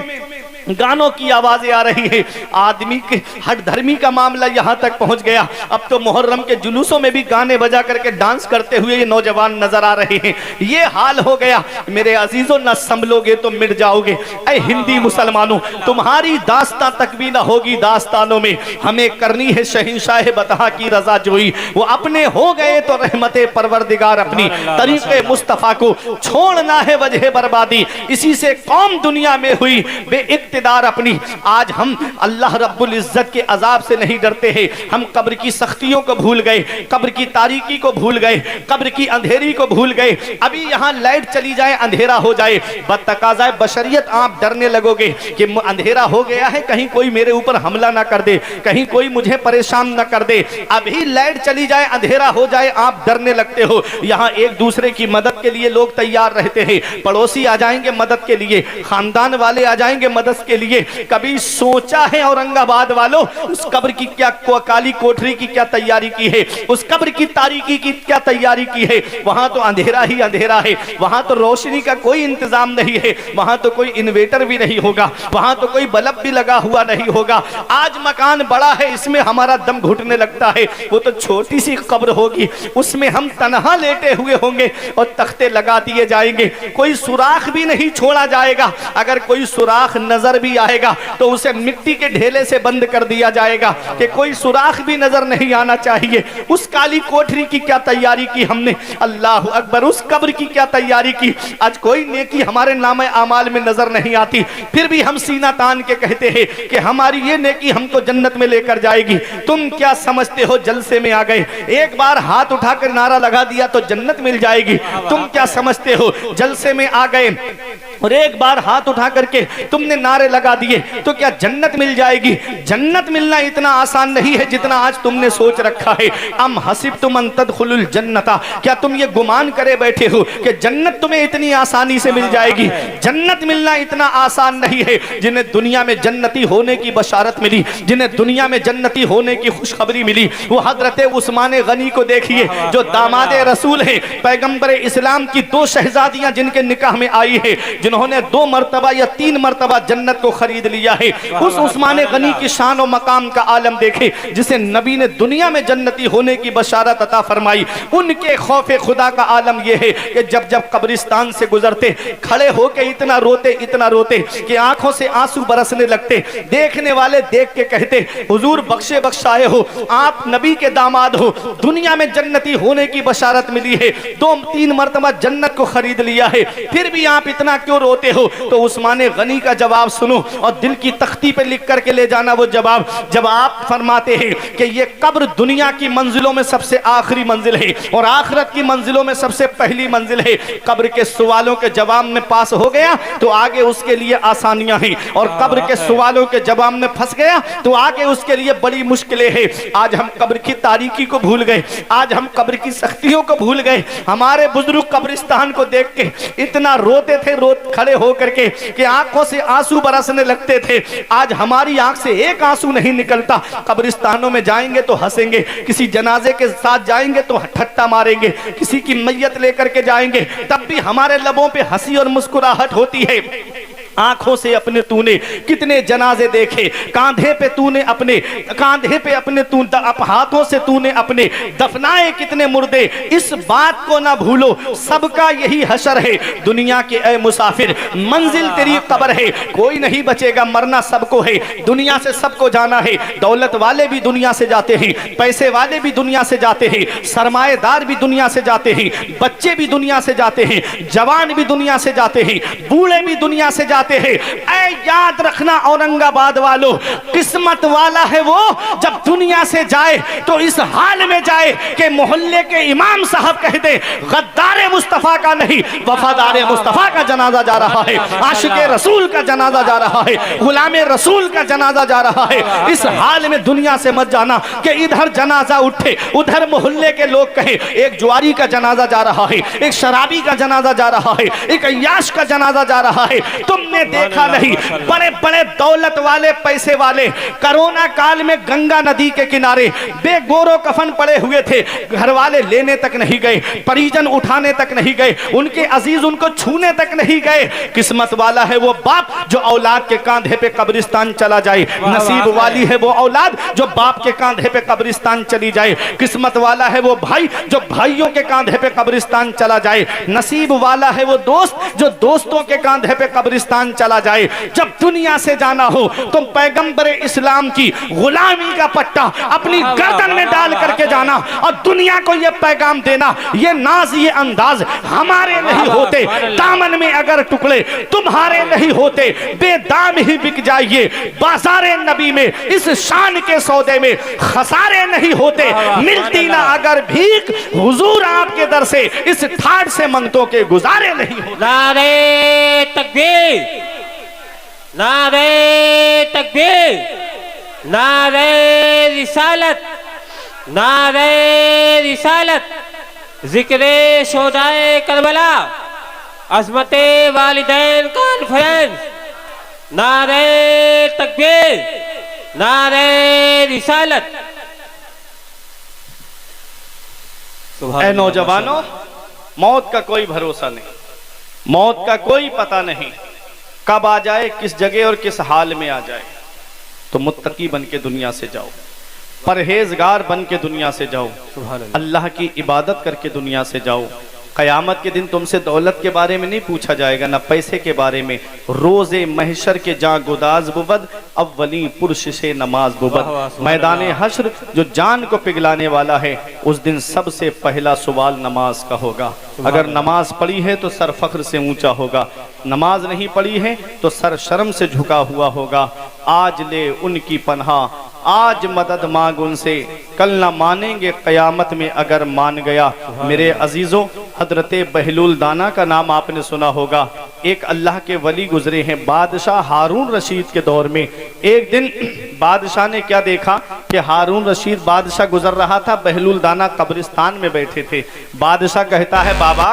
गानों की आवाजें आ रही है। आदमी के हर धर्मी का मामला यहाँ तक पहुँच गया, अब तो मुहर्रम के जुलूसों में भी गाने बजा करके डांस करते हुए ये नौजवान नजर आ रहे हैं। ये हाल हो गया मेरे अजीजों, न संभलोगे तो मिट जाओगे। ऐ हिंदी मुसलमानों, तुम्हारी दास्तां तक भी ना होगी दास्तानों में। हमें करनी है शहंशाह बतहा की रजा जोई, वो अपने हो गए तो रहमते परवरदिगार अपनी, तरीके मुस्तफा को छोड़ना है वजह बर्बादी, इसी से कौम दुनिया में हुई बे अपनी। आज हम अल्लाह रब्बुल इज्जत के अजाब से नहीं डरते हैं, हम कब्र की सख्तियों को भूल गए, कब्र की तारीकी को भूल गए, कब्र की अंधेरी को भूल गए। अभी यहाँ लाइट चली जाए अंधेरा हो जाए, बतकाज़ाए बशरियत आप डरने लगोगे कि अंधेरा हो गया है, कहीं कोई मेरे ऊपर हमला ना कर दे, कहीं कोई मुझे परेशान ना कर दे। अभी लाइट चली जाए अंधेरा हो जाए आप डरने लगते हो। यहाँ एक दूसरे की मदद के लिए लोग तैयार रहते हैं, पड़ोसी आ जाएंगे मदद के लिए, खानदान वाले आ जाएंगे मदद के लिए कभी सोचा है औरंगाबाद वालों? उस कब्र की क्या काली कोठरी की क्या तैयारी की है, उस कब्र की तारीकी की क्या तैयारी की है? वहां तो अंधेरा ही अंधेरा है, वहां तो रोशनी का कोई इंतजाम नहीं है, वहां तो कोई इन्वेटर भी नहीं होगा, वहां तो कोई बल्ब भी लगा हुआ नहीं होगा। आज मकान बड़ा है, इसमें हमारा दम घुटने लगता है, वो तो छोटी सी कब्र होगी, उसमें हम तन्हा लेटे हुए होंगे और तख्ते लगा दिए जाएंगे, कोई सुराख भी नहीं छोड़ा जाएगा। अगर कोई सुराख नजर भी आएगा तो उसे मिट्टी के ढेले से बंद कर दिया जाएगा कि कोई सुराख भी नजर नहीं आना चाहिए। उस काली कोठरी की क्या तैयारी की हमने, अल्लाह अकबर, उस कब्र की क्या तैयारी की। आज कोई नेकी हमारे नामे आमाल में नजर नहीं आती, फिर भी हम सीना तान के कहते हैं कि हमारी ये नेकी हमको जन्नत में लेकर जाएगी। तुम क्या समझते हो जलसे में आ गए, एक बार हाथ उठाकर नारा लगा दिया तो जन्नत मिल जाएगी? तुम क्या समझते हो जलसे में आ गए और एक बार हाथ उठा करके तुमने नारे लगा दिए तो क्या जन्नत मिल जाएगी? जन्नत मिलना इतना आसान नहीं है जितना आज तुमने सोच रखा है। अम हसिबतुम अन तदखुलुल जन्नता, क्या तुम ये गुमान करे बैठे हो कि जन्नत तुम्हें इतनी आसानी से मिल जाएगी? जन्नत मिलना इतना आसान नहीं है। जिन्हें दुनिया में जन्नती होने की बशारत मिली, जिन्हें दुनिया में जन्नती होने की खुशखबरी मिली, वो हजरत उस्मान गनी को देखिए जो दामादे रसूल है, पैगंबर इस्लाम की दो शहजादियां जिनके निकाह में आई है, जिन्होंने 2 मर्तबा या 3 मर्तबा जन्नत को खरीद लिया है। उस उस्मान गनी की शान और मकाम का आलम देखे जिसे नबी ने दुनिया में जन्नती होने की बशारत अता फरमाई। उनके खौफे खुदा का आलम यह है कि जब जब कब्रिस्तान से गुजरते खड़े होके इतना रोते कि आंखों से आंसू बरसने लगते। देखने वाले देख के कहते, हुजूर बख्शे बख्शाए हो, आप नबी के दामाद हो, दुनिया में जन्नती होने की बशारत मिली है, 2-3 मर्तबा जन्नत को खरीद लिया है, फिर भी आप इतना क्यों रोते हो? तो उस्मान गनी का जवाब सुनो और दिल की तख्ती पे लिख करके ले जाना वो जवाब। जब आप फरमाते हैं कि ये कब्र दुनिया की मंजिलों में सबसे आखिरी मंजिल है और आखिरत की मंजिलों में सबसे पहली मंजिल है, कब्र के सवालों के जवाब में पास हो गया तो आगे उसके लिए आसानियां हैं, और कब्र के सवालों के जवाब में फंस गया तो आगे उसके लिए बड़ी मुश्किलें हैं। आज हम कब्र की तारीकी को भूल गए, आज हम कब्र की सख्तियों को भूल गए। हमारे बुजुर्ग कब्रिस्तान को देख के इतना रोते थे, खड़े होकर के कि आंखों से आंसू बरसने लगते थे। आज हमारी आंख से एक आंसू नहीं निकलता। कब्रिस्तानों में जाएंगे तो हंसेंगे, किसी जनाजे के साथ जाएंगे तो ठट्टा मारेंगे, किसी की मैयत लेकर के जाएंगे तब भी हमारे लबों पे हंसी और मुस्कुराहट होती है। आंखों से अपने तूने कितने जनाजे देखे, कांधे पे अपने तू हाथों से तूने अपने दफनाए कितने मुर्दे। इस बात को ना भूलो, सबका यही हशर है। दुनिया के ऐ मुसाफिर, मंजिल तेरी कब्र है, कोई नहीं बचेगा, मरना सबको है, दुनिया से सबको जाना है। दौलत वाले भी दुनिया से जाते हैं, पैसे वाले भी दुनिया से जाते हैं, सरमाएदार भी दुनिया से जाते हैं, बच्चे भी दुनिया से जाते हैं, जवान भी दुनिया से जाते हैं, बूढ़े भी दुनिया से जाते हैं। ऐ याद रखना औरंगाबाद वालों, किस्मत वाला है वो जब दुनिया से जाए तो इस हाल में जाए कि मोहल्ले के इमाम साहब कह दे, गद्दारे मुस्तफा का नहीं, वफादारे मुस्तफा का जनाजा जा रहा है, आशिके रसूल का जनाजा जा रहा है, गुलामे रसूल का जनाजा जा रहा है। इस हाल में दुनिया से मत जाना कि इधर जनाजा उठे, उधर मोहल्ले के लोग कहे एक जुआरी का जनाजा जा रहा है, एक शराबी का जनाजा जा रहा है, एक अय्याश का जनाजा जा रहा है। तुमने देखा नहीं, बड़े बड़े दौलत वाले, पैसे वाले कोरोना काल में गंगा नदी के किनारे बेगोरो कफन पड़े हुए थे, घर वाले लेने तक नहीं गए, परिजन उठाने तक नहीं गए, उनके अजीज उनको छूने तक नहीं गए। किस्मत वाला है वो बाप जो औलाद के कांधे पे कब्रिस्तान चला जाए, नसीब वाली है वो औलाद जो बाप के कांधे पे कब्रिस्तान चली जाए। किस्मत वाला है वो भाई जो भाइयों के कांधे पे कब्रिस्तान चला जाए। नसीब वाला है वो दोस्त जो दोस्तों के कांधे पे कब्रिस्तान चला जाए। जब दुनिया से जाना हो तो पैगंबर इस्लाम की गुलामी का पट्टा अपनी गर्दन में डाल करके जाना और दुनिया को यह पैगाम देना, ये नाज ये अंदाज हमारे नहीं होते, दामन में अगर टुकड़े तुम्हारे नहीं होते, बेदाम ही बिक जाइए बाजारे नबी में, इस शान के सौदे में खसारे नहीं होते, मिलती ना अगर भीख हुजूर आपके दर से, इस ठाट से मंगतों के गुजारे नहीं होते। नारे तकबीर, नारे तकबीर, नारे रिसालत, नारे रिसालत, जिक्रे शोहदाए करबला, अज़मते वालिदैन कॉन्फ्रेंस, नारे तकबीर, नारे रिसालत। ऐ नौजवानों, मौत का कोई भरोसा नहीं, मौत का कोई पता नहीं, कब आ जाए, किस जगह और किस हाल में आ जाए। तो मुत्तकी बन के दुनिया से जाओ, परहेजगार बन के दुनिया से जाओ, अल्लाह की इबादत करके दुनिया से जाओ। क़यामत के दिन तुमसे दौलत के बारे में नहीं पूछा जाएगा, ना पैसे के बारे में। रोज़े महशर के जहाँ गुदाज बुबद, अव्वली पुरुष से नमाज बुबद। मैदान हश्र जो जान को पिघलाने वाला है, उस दिन सबसे पहला सवाल नमाज का होगा। अगर नमाज पढ़ी है तो सर फख्र से ऊंचा होगा, नमाज नहीं पढ़ी है तो सर शर्म से झुका हुआ होगा। आज ले उनकी पनाह, आज मदद मांग उनसे, कल ना मानेंगे क़यामत में अगर मान गया। मेरे अजीजों, हजरत बहलूल दाना का नाम आपने सुना होगा। एक अल्लाह के वली गुजरे हैं बादशाह हारून रशीद के दौर में। एक दिन बादशाह ने क्या देखा कि हारून रशीद बादशाह गुजर रहा था, बहलूल दाना कब्रिस्तान में बैठे थे। बादशाह कहता है, बाबा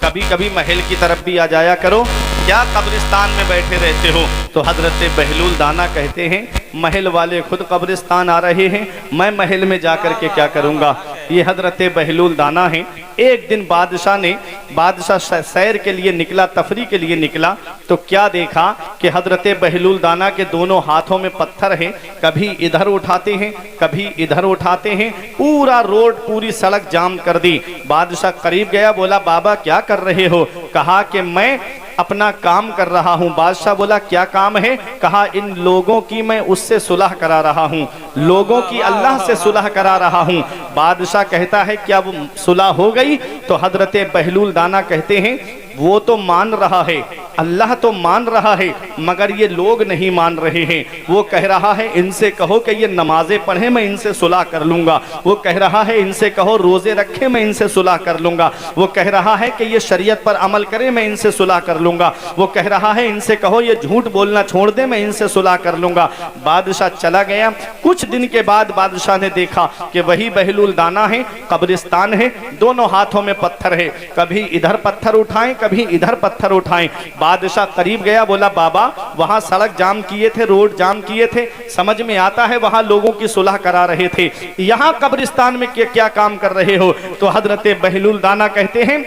कभी कभी महल की तरफ भी आ जाया करो, क्या कब्रिस्तान में बैठे रहते हो? तो हजरत बहलूल दाना कहते हैं, महल वाले खुद कब्रिस्तान आ रहे हैं, मैं महल में जाकर के क्या करूंगा। ये हजरत बहलूल दाना हैं। एक दिन बादशाह सैर के लिए निकला, तफरी के लिए निकला, तो क्या देखा कि हजरत बहलूल दाना के दोनों हाथों में पत्थर हैं, कभी इधर उठाते हैं कभी इधर उठाते हैं, पूरा रोड पूरी सड़क जाम कर दी। बादशाह करीब गया, बोला बाबा क्या कर रहे हो? कहा कि मैं अपना काम कर रहा हूँ। बादशाह बोला क्या काम है? कहा इन लोगों की मैं उससे सुलह करा रहा हूँ, लोगों की अल्लाह से सुलह करा रहा हूँ। बादशाह कहता है क्या वो सुलह हो गई? तो हजरत बहलूल दाना कहते हैं वो तो मान रहा है, अल्लाह तो मान रहा है, मगर ये लोग नहीं मान रहे हैं। वो कह रहा है इनसे कहो कि ये नमाजें पढ़े, मैं इनसे सुलह कर लूंगा। वो कह रहा है इनसे कहो रोजे रखे, मैं इनसे सुलह कर लूंगा। वो कह रहा है कि ये शरीयत पर अमल करे, मैं इनसे सुलह कर लूंगा। वो कह रहा है इनसे कहो ये झूठ बोलना छोड़ दे, मैं इनसे सुलह कर लूंगा। बादशाह चला गया। कुछ दिन के बाद बादशाह ने देखा कि वही बहलूल दाना है, कब्रिस्तान है, दोनों हाथों में पत्थर है, कभी इधर पत्थर उठाएं कभी इधर पत्थर उठाएं। बादशाह करीब गया, बोला बाबा वहां सड़क जाम किए थे, रोड जाम किए थे, समझ में आता है वहां लोगों की सुलह करा रहे थे, यहां कब्रिस्तान में क्या काम कर रहे हो? तो हजरत बहलूल दाना कहते हैं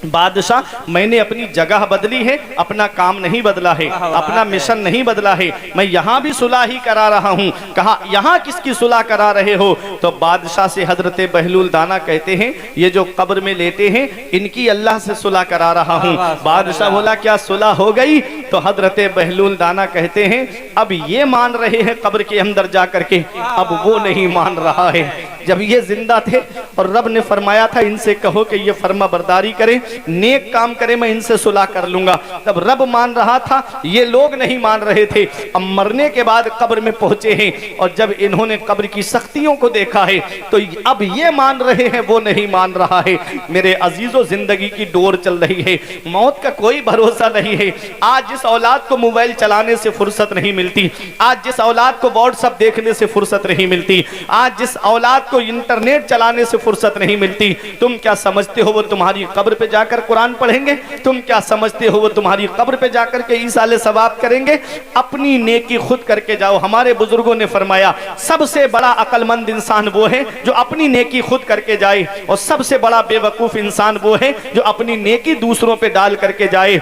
बादशाह मैंने अपनी जगह बदली है, अपना काम नहीं बदला है, अपना मिशन नहीं बदला है, मैं यहाँ भी सुलह ही करा रहा हूँ। कहा यहाँ किसकी सुलह करा रहे हो? तो बादशाह से हजरत बहलूल दाना कहते हैं ये जो कब्र में लेटे हैं इनकी अल्लाह से सुलह करा रहा हूँ। बादशाह बोला क्या सुलह हो गई? तो हजरत बहलूल दाना कहते हैं अब ये मान रहे हैं कब्र के अंदर जा करके, अब वो नहीं मान रहा है। जब ये जिंदा थे और रब ने फरमाया था इनसे कहो कि ये फर्मा बरदारी करें, नेक काम करें, मैं इनसे सुलह कर लूंगा, तब रब मान रहा था, ये लोग नहीं मान रहे थे। अब मरने के बाद कब्र में पहुंचे हैं और जब इन्होंने कब्र की सख्तियों को देखा है तो अब ये मान रहे हैं, वो नहीं मान रहा है। मेरे अजीजों, जिंदगी की डोर चल रही है, मौत का कोई भरोसा नहीं है। आज जिस औलाद को मोबाइल चलाने से फुर्सत नहीं मिलती, आज जिस औलाद को व्हाट्सएप देखने से फुर्सत नहीं मिलती, आज जिस औलाद को इंटरनेट चलाने से फुर्सत नहीं मिलती, तुम क्या समझते हो वो तुम्हारी कब्र पे जाकर कुरान पढ़ेंगे? तुम क्या समझते हो वो तुम्हारी कब्र पे जाकर के ईसाले सवाब करेंगे? अपनी नेकी खुद करके जाओ। हमारे बुजुर्गों ने फरमाया सबसे बड़ा अक्लमंद इंसान वो है जो अपनी नेकी खुद करके जाए, और सबसे बड़ा बेवकूफ इंसान वो है जो अपनी नेकी दूसरों पे डाल करके जाए।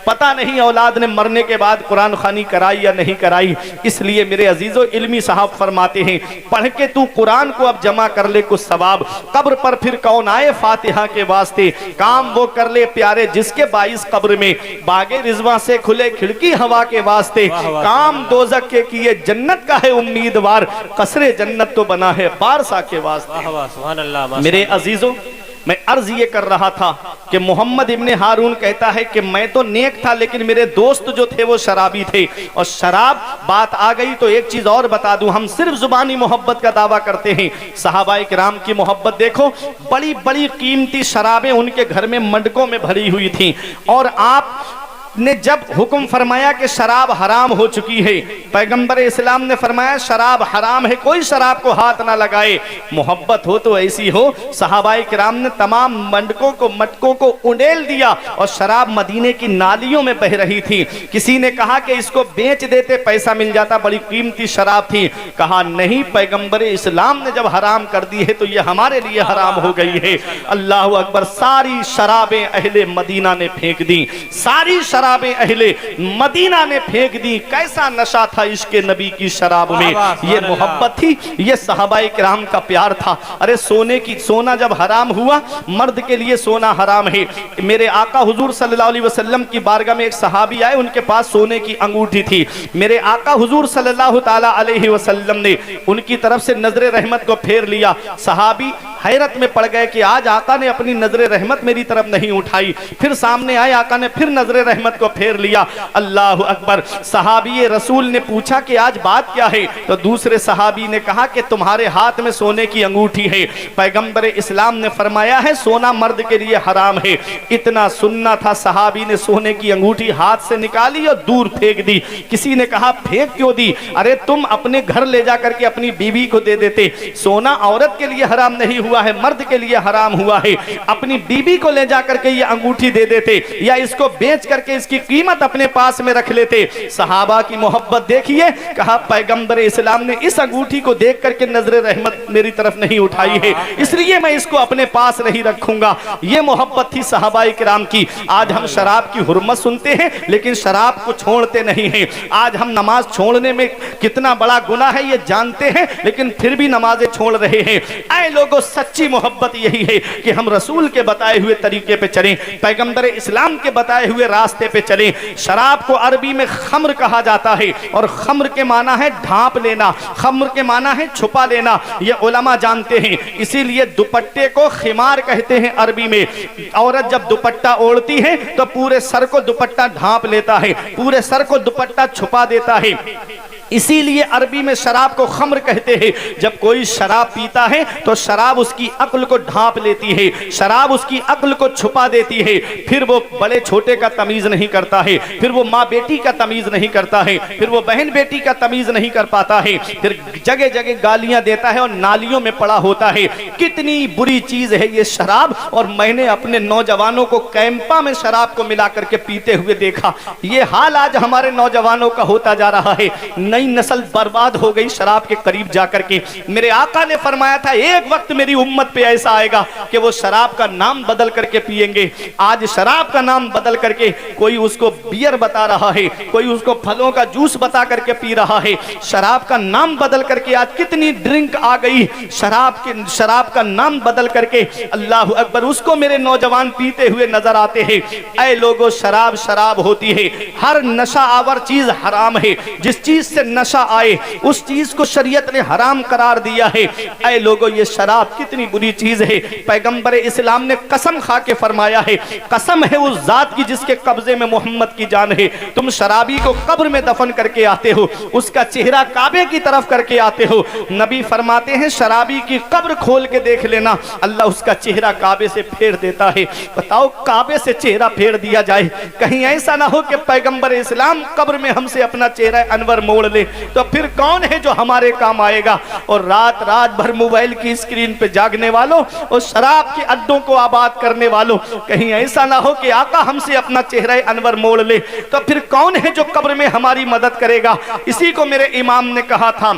पता नहीं औलाद ने मरने के बाद कुरान खानी कराई या नहीं कराई। इसलिए मेरे अजीजों, इल्मी साहब फरमाते हैं पढ़ के तू कुरान को अब जमा कर ले कुछ सवाब, कब्र पर फिर कौन आए फातिहा के वास्ते। काम वो कर ले प्यारे जिसके 22 कब्र में बागे रिजवा से खुले खिड़की हवा के वास्ते। काम दोजक के किए जन्नत का है उम्मीदवार, कसरे जन्नत तो बना है बारसा के वास्ते। मेरे अजीजों, मैं अर्ज ये कर रहा था कि मोहम्मद इब्ने हारून कहता है कि मैं तो नेक था लेकिन मेरे दोस्त जो थे वो शराबी थे, और शराब बात आ गई तो एक चीज और बता दूं, हम सिर्फ जुबानी मोहब्बत का दावा करते हैं, सहाबाए किराम की मोहब्बत देखो, बड़ी बड़ी कीमती शराबें उनके घर में मंडकों में भरी हुई थी, और आप ने जब हुक्म फरमाया कि शराब हराम हो चुकी है, पैगंबर इस्लाम ने फरमाया शराब हराम है, कोई शराब को हाथ ना लगाए। मोहब्बत हो तो ऐसी हो, सहाबाए किराम ने तमाम मटकों को उंडेल दिया और शराब मदीने की नालियों में बह रही थी। किसी ने कहा कि इसको बेच देते, पैसा मिल जाता, बड़ी कीमती शराब थी। कहा नहीं, पैगंबर इस्लाम ने जब हराम कर दी है तो ये हमारे लिए हराम हो गई है। अल्लाह अकबर। सारी शराबें अहले मदीना ने फेंक दी, सारी शराबें अहले मदीना ने फेंक दी। कैसा नशा था इश्क़ नबी की शराब में, ये मोहब्बत थी, ये सहाबाए किराम का प्यार था। अरे सोना जब हराम हुआ, मर्द के लिए सोना हराम है। मेरे आका हुजूर सल्लल्लाहु अलैहि वसल्लम की बारगाह में एक सहाबी आए, उनके पास सोने की अंगूठी थी। मेरे आका हुजूर सल्लल्लाहु ताला अलैहि वसल्लम ने उनकी तरफ से नजर रहमत को फेर लिया। सहाबी हैरत में पड़ गए कि आज आका ने अपनी नजर रहमत मेरी तरफ नहीं उठाई। फिर सामने आए, आका ने फिर नजर रहमत को फेर लिया। अल्लाह अकबर। सहाबी रसूल ने पूछा कि आज बात क्या है, तो दूसरे सहाबी ने कहा कि तुम्हारे हाथ में सोने की अंगूठी है। पैगंबर इस्लाम ने फरमाया है सोना मर्द के लिए हराम है। इतना सुनना था, सहाबी ने सोने की अंगूठी हाथ से निकाली और दूर फेंक दी। किसी ने कहा फेंक क्यों दी? अरे तुम अपने घर ले जा करके अपनी बीवी को दे देते। सोना औरत के लिए हराम नहीं हुआ है, मर्द के लिए हराम हुआ है। अपनी बीवी को ले जा करके ये अंगूठी दे देते, या इसको बेच करके इसकी कीमत अपने पास में रख लेते। सहाबा की मोहब्बत देखिए। कहा पैगंबर इस्लाम ने इस अंगूठी को देख करके नजर रहमत मेरी तरफ नहीं उठाई है, इसलिए मैं इसको अपने पास नहीं रखूंगा। ये मोहब्बत थी सहाबाए किराम की। आज हम शराब की हुर्मत सुनते हैं लेकिन शराब को छोड़ते नहीं हैं। आज हम नमाज छोड़ने में कितना बड़ा गुनाह है ये जानते हैं, लेकिन फिर भी नमाजें छोड़ रहे हैं। ऐ लोगों, सच्ची मोहब्बत यही है कि हम रसूल के बताए हुए तरीके पे चलें, पैगंबर इस्लाम के बताए हुए रास्ते पे चलें। शराब को अरबी में खम्र कहा जाता है और खम्र के माना है ढांप लेना, खम्र के माना है छुपा लेना। ये उलमा जानते हैं, इसीलिए दुपट्टे को खिमार कहते हैं अरबी में। औरत जब दुपट्टा ओढ़ती है तो पूरे सर को दुपट्टा ढांप लेता है, पूरे सर को दुपट्टा छुपा देता है। इसीलिए अरबी में शराब को खम्र कहते हैं। जब कोई शराब पीता है तो शराब उसकी अक्ल को ढांप लेती है, शराब उसकी अक्ल को छुपा देती है। फिर वो बड़े छोटे का तमीज नहीं करता है, फिर वो माँ बेटी का तमीज नहीं करता है, फिर वो बहन बेटी का तमीज नहीं कर पाता है, फिर जगह जगह गालियां देता है और नालियों में पड़ा होता है। कितनी बुरी चीज है ये शराब। और मैंने अपने नौजवानों को कैंपा में शराब को मिला करके पीते हुए देखा। ये हाल आज हमारे नौजवानों का होता जा रहा है। नई नस्ल बर्बाद हो गई शराब के करीब जाकर के। मेरे आका ने फरमाया था एक वक्त मेरी उम्मत पे ऐसा आएगा कि वो शराब का नाम बदल करके पिएंगे। आज शराब का नाम बदल करके कोई उसको बियर बता रहा है, कोई उसको फलों का जूस बता करके पी रहा है। शराब का नाम बदल करके आज कितनी ड्रिंक आ गई, शराब का नाम बदल करके। अल्लाह अकबर। उसको मेरे नौजवान पीते हुए नजर आते हैं। ऐ लोगों, शराब शराब होती है, हर नशा आवर चीज हराम है। जिस चीज से नशा आए उस चीज को शरीयत ने हराम करार दिया है। ऐ लोगों, ये शराब कितनी बुरी चीज है। पैगंबर इस्लाम ने कसम खा के फरमाया है, कसम है उस जात की जिसके कब्जे में मोहम्मद की जान है, तुम शराबी को कब्र में दफन करके आते हो, उसका चेहरा काबे की तरफ करके आते हो। नबी फरमाते हैं शराबी की कब्र खोल के देख लेना, अल्लाह उसका चेहरा काबे से फेर देता है। बताओ, काबे से चेहरा फेर दिया जाए, कहीं ऐसा ना हो कि पैगंबर इस्लाम कब्र में हमसे अपना चेहरा अनवर मोड़ ले, तो फिर कौन है जो हमारे काम आएगा। और रात रात भर मोबाइल की स्क्रीन पे जागने वालों और शराब के अड्डों को आबाद करने वालों, कहीं ऐसा ना हो कि आका हमसे अपना चेहरा अनवर मोड़ ले, तो फिर कौन है जो कब्र में हमारी मदद करेगा। इसी को मेरे इमाम ने कहा था,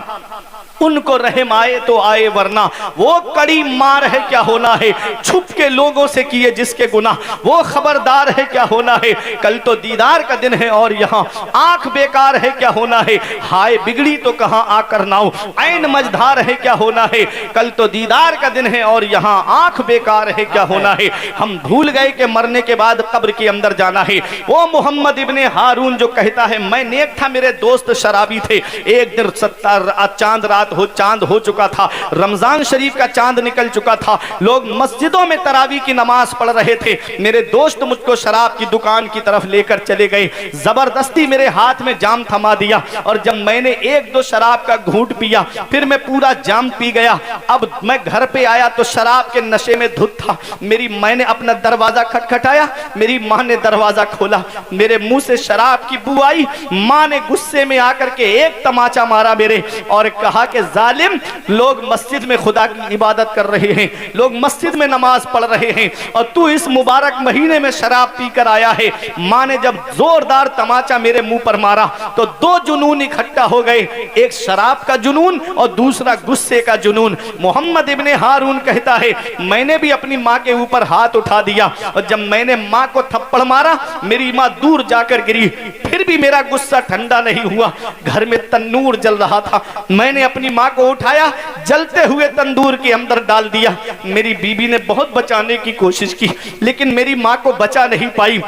उनको रहम आए तो आए वरना वो कड़ी मार है क्या होना है। छुप के लोगों से किए जिसके गुनाह वो खबरदार है क्या होना है। कल तो दीदार का दिन है और यहाँ आंख बेकार है क्या होना है। हाय बिगड़ी तो कहाँ आकर नाओ, ऐन मझधार है क्या होना है। कल तो दीदार का दिन है और यहाँ आंख बेकार है क्या होना है। हम भूल गए कि मरने के बाद कब्र के अंदर जाना है। वो मोहम्मद इब्ने हारून जो कहता है, मैं नेक था, मेरे दोस्त शराबी थे। एक दिन चांद रात रात हो, चांद हो चुका था, रमजान शरीफ का चांद निकल चुका था, लोग मस्जिदों में तरावी की नमाज पढ़ रहे थे। मेरे दोस्त मुझको शराब की दुकान की तरफ लेकर चले गए, जबरदस्ती मेरे हाथ में जाम थमा दिया, और जब मैंने एक दो शराब का घूंट पिया, फिर मैं पूरा जाम पी गया। अब मैं घर पे आया तो शराब के नशे में धुत था। मैंने अपना दरवाजा खटखटाया, मेरी माँ ने दरवाजा खोला, मेरे मुंह से शराब की बू आई। माँ ने गुस्से में आकर के एक तमाचा मारा मेरे और कहा कि जालिम, लोग मस्जिद में खुदा की इबादत कर रहे हैं, लोग मस्जिद में नमाज पढ़ रहे हैं, और तू इस मुबारक महीने में शराब पीकर आया है। माँ ने जब जोरदार तमाचा मेरे मुंह पर मारा तो दो जुनून इकट्ठा हो गए, एक शराब का जुनून और दूसरा गुस्से का जुनून। मोहम्मद इब्ने हारून कहता है, मैंने भी अपनी माँ के ऊपर हाथ उठा दिया, और जब मैंने माँ को थप्पड़ मारा, मेरी माँ दूर जाकर गिरी, फिर भी मेरा गुस्सा ठंडा नहीं हुआ। घर में तंदूर जल रहा था, मैंने अपनी माँ को उठाया, जलते हुए तंदूर के अंदर डाल दिया। मेरी बीबी ने बहुत बचाने की कोशिश की, लेकिन मेरी माँ को बचा नहीं पाई।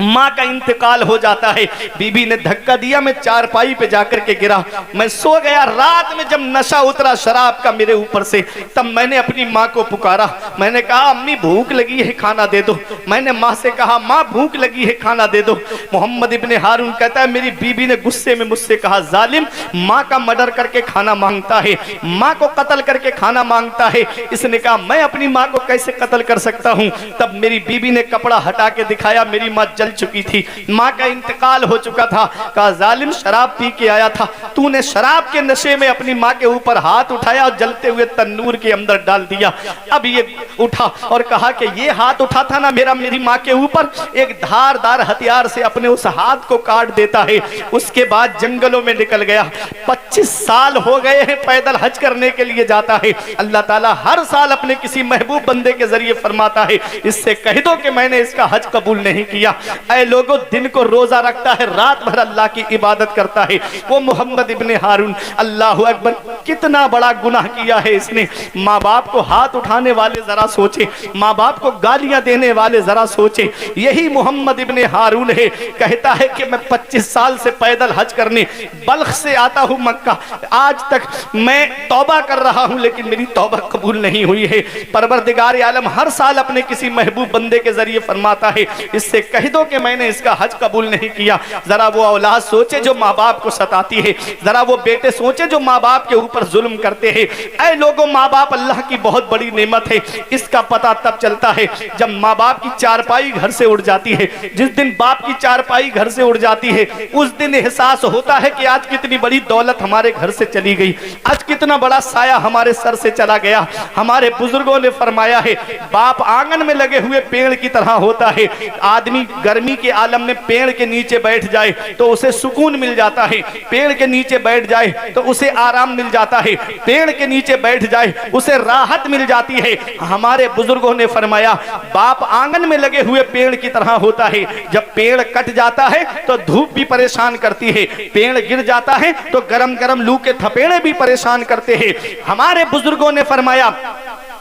माँ का इंतकाल हो जाता है, बीबी ने धक्का दिया, मैं चारपाई पे जाकर के गिरा, मैं सो गया। रात में जब नशा उतरा शराब का मेरे ऊपर से, तब मैंने अपनी माँ को पुकारा, मैंने कहा अम्मी भूख लगी है, खाना दे दो। मैंने माँ से कहा माँ भूख लगी है, खाना दे दो। मोहम्मद इब्ने हारून कहता है, मेरी बीबी ने गुस्से में मुझसे कहा, जालिम, माँ का मर्डर करके खाना मांगता है, माँ को कत्ल करके खाना मांगता है। इसने कहा मैं अपनी माँ को कैसे कत्ल कर सकता हूँ। तब मेरी बीबी ने कपड़ा हटा के दिखाया, मेरी माँ जल चुकी थी, माँ का इंतकाल हो चुका था। कहा जालिम, शराब पी के आया था, तूने शराब के नशे में अपनी माँ के ऊपर हाथ उठाया और जलते हुए तन्नूर के अंदर डाल दिया। अब ये उठा और कहा कि ये हाथ उठा था ना मेरी माँ के ऊपर, एक धारदार हथियार से अपने उस हाथ को काट देता है। उसके बाद जंगलों में निकल गया। 25 साल हो गए हैं पैदल हज करने के लिए जाता है। अल्लाह ताला हर साल अपने किसी महबूब बंदे के जरिए फरमाता है, इससे कह दो कि मैंने इसका हज कबूल नहीं किया। ऐ लोगों, दिन को रोजा रखता है, रात भर अल्लाह की इबादत करता है वो मोहम्मद इब्ने हारून। अल्लाह अकबर, कितना बड़ा गुनाह किया है इसने। माँ बाप को हाथ उठाने वाले जरा सोचे, माँ बाप को गालियां देने वाले जरा सोचे। यही मोहम्मद इब्ने हारून है, कहता है कि मैं 25 साल से पैदल हज करने बल्ख से आता हूँ मक्का, आज तक मैं तौबा कर रहा हूँ, लेकिन मेरी तौबा कबूल नहीं हुई है। परवरदिगार आलम हर साल अपने किसी महबूब बंदे के जरिए फरमाता है, इससे कह दो कि मैंने इसका हज कबूल नहीं किया। जरा वो औलाद सोचे जो माँ बाप को सताती है, जरा वो बेटे सोचे जो माँ बाप के ऊपर जुल्म करते हैं। ऐ लोगों, माँ बाप अल्लाह की बहुत बड़ी नेमत है। इसका पता तब चलता है जब माँ बाप की चारपाई घर से उड़ जाती है। जिस दिन बाप की चारपाई घर से उड़ जाती है, उस दिन एहसास होता है कि आज कितनी बड़ी दौलत हमारे घर से चली गई, आज कितना बड़ा साया हमारे सर से चला गया। हमारे बुजुर्गों ने फरमाया है, बाप आंगन में लगे हुए पेड़ की तरह होता है। आदमी गर्मी के आलम में पेड़ के नीचे बैठ जाए तो उसे सुकून मिल जाता है, पेड़ के नीचे बैठ जाए तो उसे आराम मिल जाता है, पेड़ के नीचे बैठ जाए उसे राहत मिल जाती है। हमारे बुजुर्गों ने फरमाया, बाप आंगन में लगे हुए पेड़ की तरह होता है। जब पेड़ कट जाता है तो धूप भी परेशान करती है, पेड़ गिर जाता है तो गरम गरम लू के थपेड़े भी परेशान करते हैं। हमारे बुजुर्गों ने फरमाया,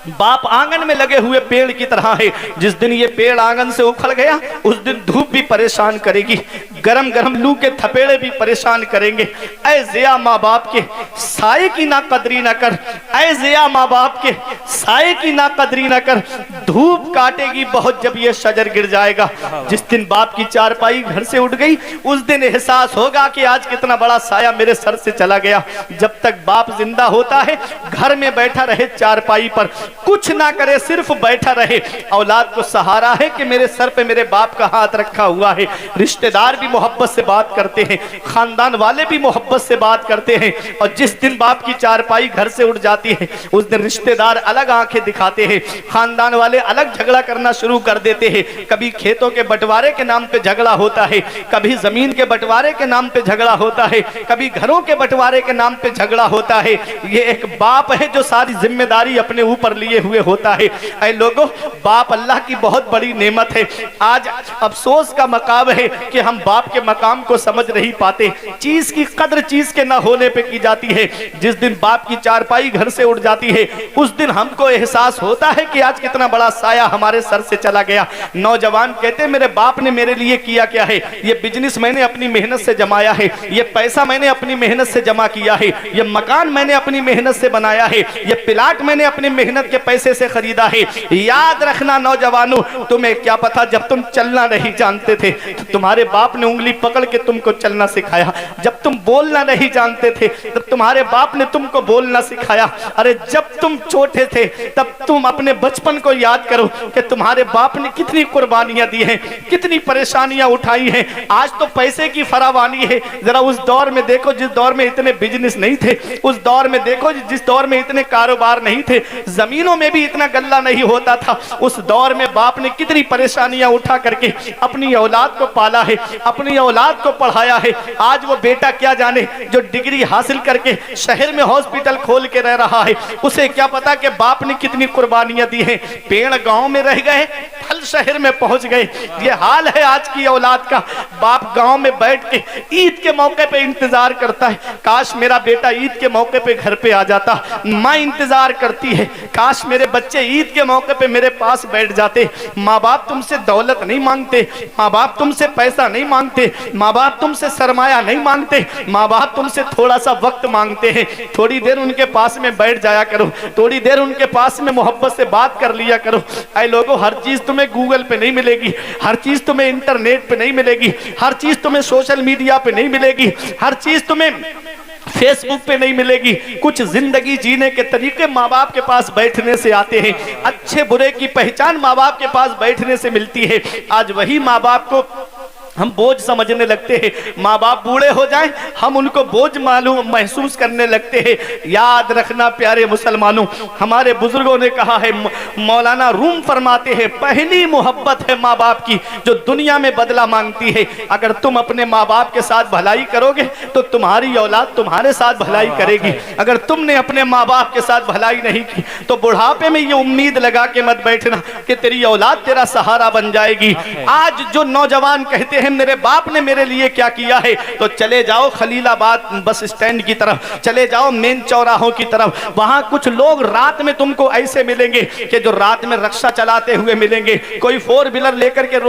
बाप आंगन में लगे हुए पेड़ की तरह है। जिस दिन ये पेड़ आंगन से उखड़ गया, उस दिन धूप भी परेशान करेगी, गरम गरम लू के थपेड़े भी परेशान करेंगे। ऐ जिया, माँ बाप के साए की ना कदरी ना कर, ऐ जिया, माँ बाप के साए की ना कदरी ना कर, धूप काटेगी बहुत जब ये शजर गिर जाएगा। जिस दिन बाप की चारपाई घर से उठ गई, उस दिन एहसास होगा कि आज कितना बड़ा साया मेरे सर से चला गया। जब तक बाप जिंदा होता है, घर में बैठा रहे चारपाई पर, कुछ ना करे, सिर्फ बैठा रहे। औलाद को सहारा है कि मेरे सर पे मेरे बाप का हाथ रखा हुआ है। रिश्तेदार भी मोहब्बत से बात करते हैं, खानदान वाले भी मोहब्बत से बात करते हैं। और जिस दिन बाप की चारपाई घर से उठ जाती है, उस दिन रिश्तेदार अलग आंखें दिखाते हैं, खानदान वाले अलग झगड़ा करना शुरू कर देते हैं। कभी खेतों के बंटवारे के नाम पे झगड़ा होता है, कभी जमीन के बंटवारे के नाम पे झगड़ा होता है, कभी घरों के बंटवारे के नाम पे झगड़ा होता है। ये एक बाप है जो सारी जिम्मेदारी अपने ऊपर लिए हुए होता है। ऐ लोगों, बाप अल्लाह की बहुत बड़ी नेमत है। आज अफसोस का मकाम है कि हम बाप बाप के मकाम को समझ नहीं पाते। चीज की कद्र चीज के न होने पे की जाती है। जिस दिन बाप की चारपाई घर से उड़ जाती है उस दिन हमको एहसास होता है कि आज कितना बड़ा साया हमारे सर से चला गया। नौजवान कहते मेरे बाप ने मेरे लिए किया क्या है, ये बिजनेस मैंने अपनी मेहनत से जमाया है, ये पैसा मैंने अपनी मेहनत से जमा किया है, ये मकान मैंने अपनी मेहनत से बनाया है, ये प्लाट मैंने अपनी मेहनत के पैसे से खरीदा है। याद रखना नौजवानों, तुम्हें क्या पता जब तुम चलना नहीं जानते थे तो तुम्हारे बाप ने उंगली पकड़ के तुमको चलना सिखाया। जब तुम बोलना नहीं जानते थे तब तुम्हारे बाप ने तुमको बोलना सिखाया। अरे जब तुम छोटे थे तब तुम अपने बचपन को याद करो कि तुम्हारे बाप ने कितनी कुर्बानियां दी हैं, कितनी परेशानियां उठाई हैं। आज तो पैसे की फरावानी है, जरा उस दौर में देखो जिस दौर में इतने बिजनेस नहीं थे, उस दौर में देखो जिस दौर में इतने कारोबार नहीं थे, जमीनों में भी इतना गल्ला नहीं होता था। उस दौर में बाप ने कितनी परेशानियां उठा करके अपनी औलाद को पाला है, अपनी औलाद को पढ़ाया है। आज वो बेटा क्या जाने जो डिग्री हासिल करके शहर में हॉस्पिटल खोल के रह रहा है, उसे क्या पता कि बाप ने कितनी कुर्बानियां दी हैं। पेड़ गांव में रह गए, फल शहर में पहुंच गए। ये हाल है आज की औलाद का। बाप गांव में बैठ के ईद के मौके पे इंतजार करता है, काश मेरा बेटा ईद के मौके पे घर पे आ जाता। माँ इंतजार करती है, काश मेरे बच्चे ईद के मौके पे मेरे पास बैठ जाते। माँ बाप तुमसे दौलत नहीं मांगते, माँ बाप तुमसे पैसा नहीं मांगते, माँ बाप तुमसे सरमाया नहीं मांगते, माँ बाप तुमसे थोड़ा सा वक्त मांगते हैं। थोड़ी देर उनके पास में बैठ जाया करो, थोड़ी देर उनके पास में मोहब्बत से बात कर लिया करो। ऐ लोगों, हर चीज तुम्हें गूगल पे नहीं मिलेगी, हर चीज तुम्हें इंटरनेट पे नहीं मिलेगी, हर चीज तुम्हें सोशल मीडिया पे नहीं मिलेगी, हर चीज तुम्हें फेसबुक पे नहीं मिलेगी। कुछ जिंदगी जीने के तरीके माँ बाप के पास बैठने से आते हैं। अच्छे बुरे की पहचान माँ बाप के पास बैठने से मिलती है। आज वही माँ बाप को हम बोझ समझने लगते हैं। माँ बाप बूढ़े हो जाएं, हम उनको बोझ मालूम महसूस करने लगते हैं। याद रखना प्यारे मुसलमानों, हमारे बुजुर्गों ने कहा है, मौलाना रूम फरमाते हैं, पहली मोहब्बत है माँ बाप की जो दुनिया में बदला मांगती है। अगर तुम अपने माँ बाप के साथ भलाई करोगे तो तुम्हारी औलाद तुम्हारे साथ भलाई करेगी। अगर तुमने अपने माँ बाप के साथ भलाई नहीं की तो बुढ़ापे में ये उम्मीद लगा के मत बैठना कि तेरी औलाद तेरा सहारा बन जाएगी। आज जो नौजवान कहते हैं मेरे बाप ने मेरे लिए क्या किया है, तो चले जाओ खलीलाबाद बस स्टैंड की तरफ, चले जाओ मेन चौराहों की तरफ। वहां कुछ लोग रात में तुमको ऐसे मिलेंगे कि जो रात में रिक्शा चलाते हुए मिलेंगे। कोई 4 व्हीलर लेकर के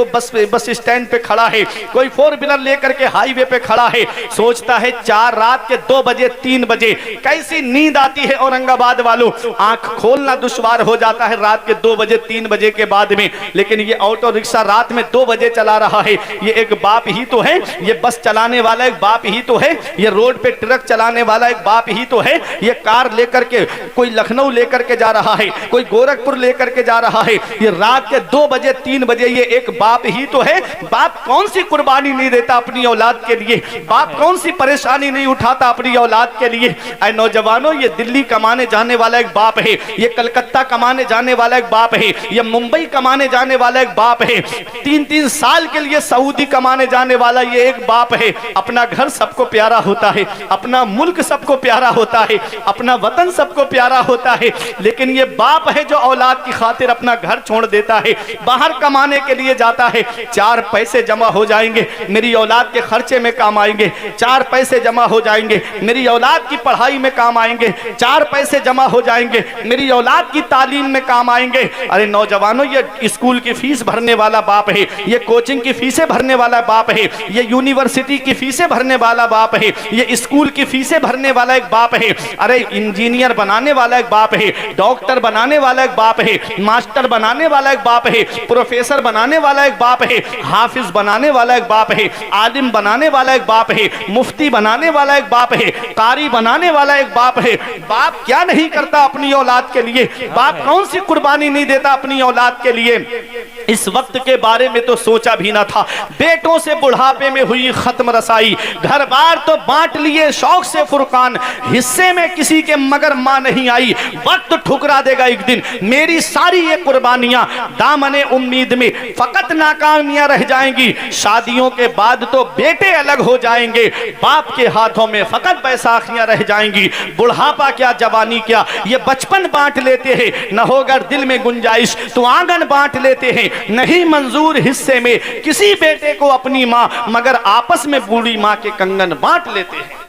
बस स्टैंड पे खड़ा है, कोई 4 व्हीलर लेकर के हाईवे पे खड़ा है। सोचता है रात के 2 बजे 3 बजे कैसी नींद आती है औरंगाबाद वालों, आंख खोलना दुश्वार हो जाता है रात के 2 बजे 3 बजे के बाद में। लेकिन ये ऑटो रिक्शा रात में 2 बजे चला रहा है, ये एक बाप ही तो है। ये बस चलाने वाला एक बाप ही तो है। ये रोड पे ट्रक चलाने वाला एक बाप ही तो है। ये कार लेकर के कोई लखनऊ लेकर के जा रहा है, कोई गोरखपुर लेकर के जा रहा है। ये रात के 2 बजे 3 बजे ये एक बाप ही तो है। बाप कौन सी कुर्बानी नहीं देता अपनी औलाद के लिए, बाप कौन सी परेशानी नहीं उठाता अपनी औलाद के लिए। ऐ नौजवानों, ये दिल्ली कमाने जाने वाला एक बाप है, ये कलकत्ता कमाने जाने वाला एक बाप है, ये मुंबई कमाने जाने वाला एक बाप है, 3-3 साल के लिए सऊदी कमाने जाने वाला ये एक बाप है। अपना घर सबको प्यारा होता है, अपना मुल्क सबको प्यारा होता है, अपना वतन सबको प्यारा होता है। लेकिन ये बाप है जो औलाद की खातिर अपना घर छोड़ देता है, बाहर कमाने के लिए जाता है। 4 पैसे जमा हो जाएंगे, मेरी औलाद के खर्चे में काम आएंगे। 4 पैसे जमा हो जाएंगे, मेरी औलाद की पढ़ाई में काम आएंगे। 4 पैसे जमा हो जाएंगे, मेरी औलाद की तालीम में काम आएंगे। अरे नौजवानों, ये स्कूल की फीस भरने वाला बाप है, ये कोचिंग की फीसें भरने वाला बाप है, ये यूनिवर्सिटी की फीसें भरने वाला बाप है, ये स्कूल की फीसें भरने वाला एक बाप है। अरे इंजीनियर बनाने वाला एक बाप है, डॉक्टर बनाने वाला एक बाप है, मास्टर बनाने वाला एक बाप है, प्रोफेसर बनाने वाला एक बाप है, हाफिज बनाने वाला एक बाप है, आलिम बनाने वाला एक बाप है, मुफ्ती बनाने वाला एक बाप है, कारी बनाने वाला एक बाप है। बाप क्या नहीं करता अपनी औलाद के लिए, बाप कौन सी कुर्बानी नहीं देता अपनी औलाद के लिए। इस वक्त के बारे में तो सोचा भी ना था। बेटों से बुढ़ापे में हुई खत्म रसाई, घर बार तो बांट लिए शौक से फुरकान, हिस्से में किसी के मगर मां नहीं आई। वक्त ठुकरा देगा एक दिन मेरी सारी ये कुर्बानियां, दामने उम्मीद में फकत नाकामियां रह जाएंगी। शादियों के बाद तो बेटे अलग हो जाएंगे, बाप के हाथों में फकत बैसाखियां रह जाएंगी। बुढ़ापा क्या जवानी क्या, ये बचपन बांट लेते हैं। न होगा दिल में गुंजाइश तो आंगन बांट लेते हैं, नहीं मंजूर हिस्से में किसी बेटे को अपनी माँ, मगर आपस में बूढ़ी माँ के कंगन बांट लेते हैं।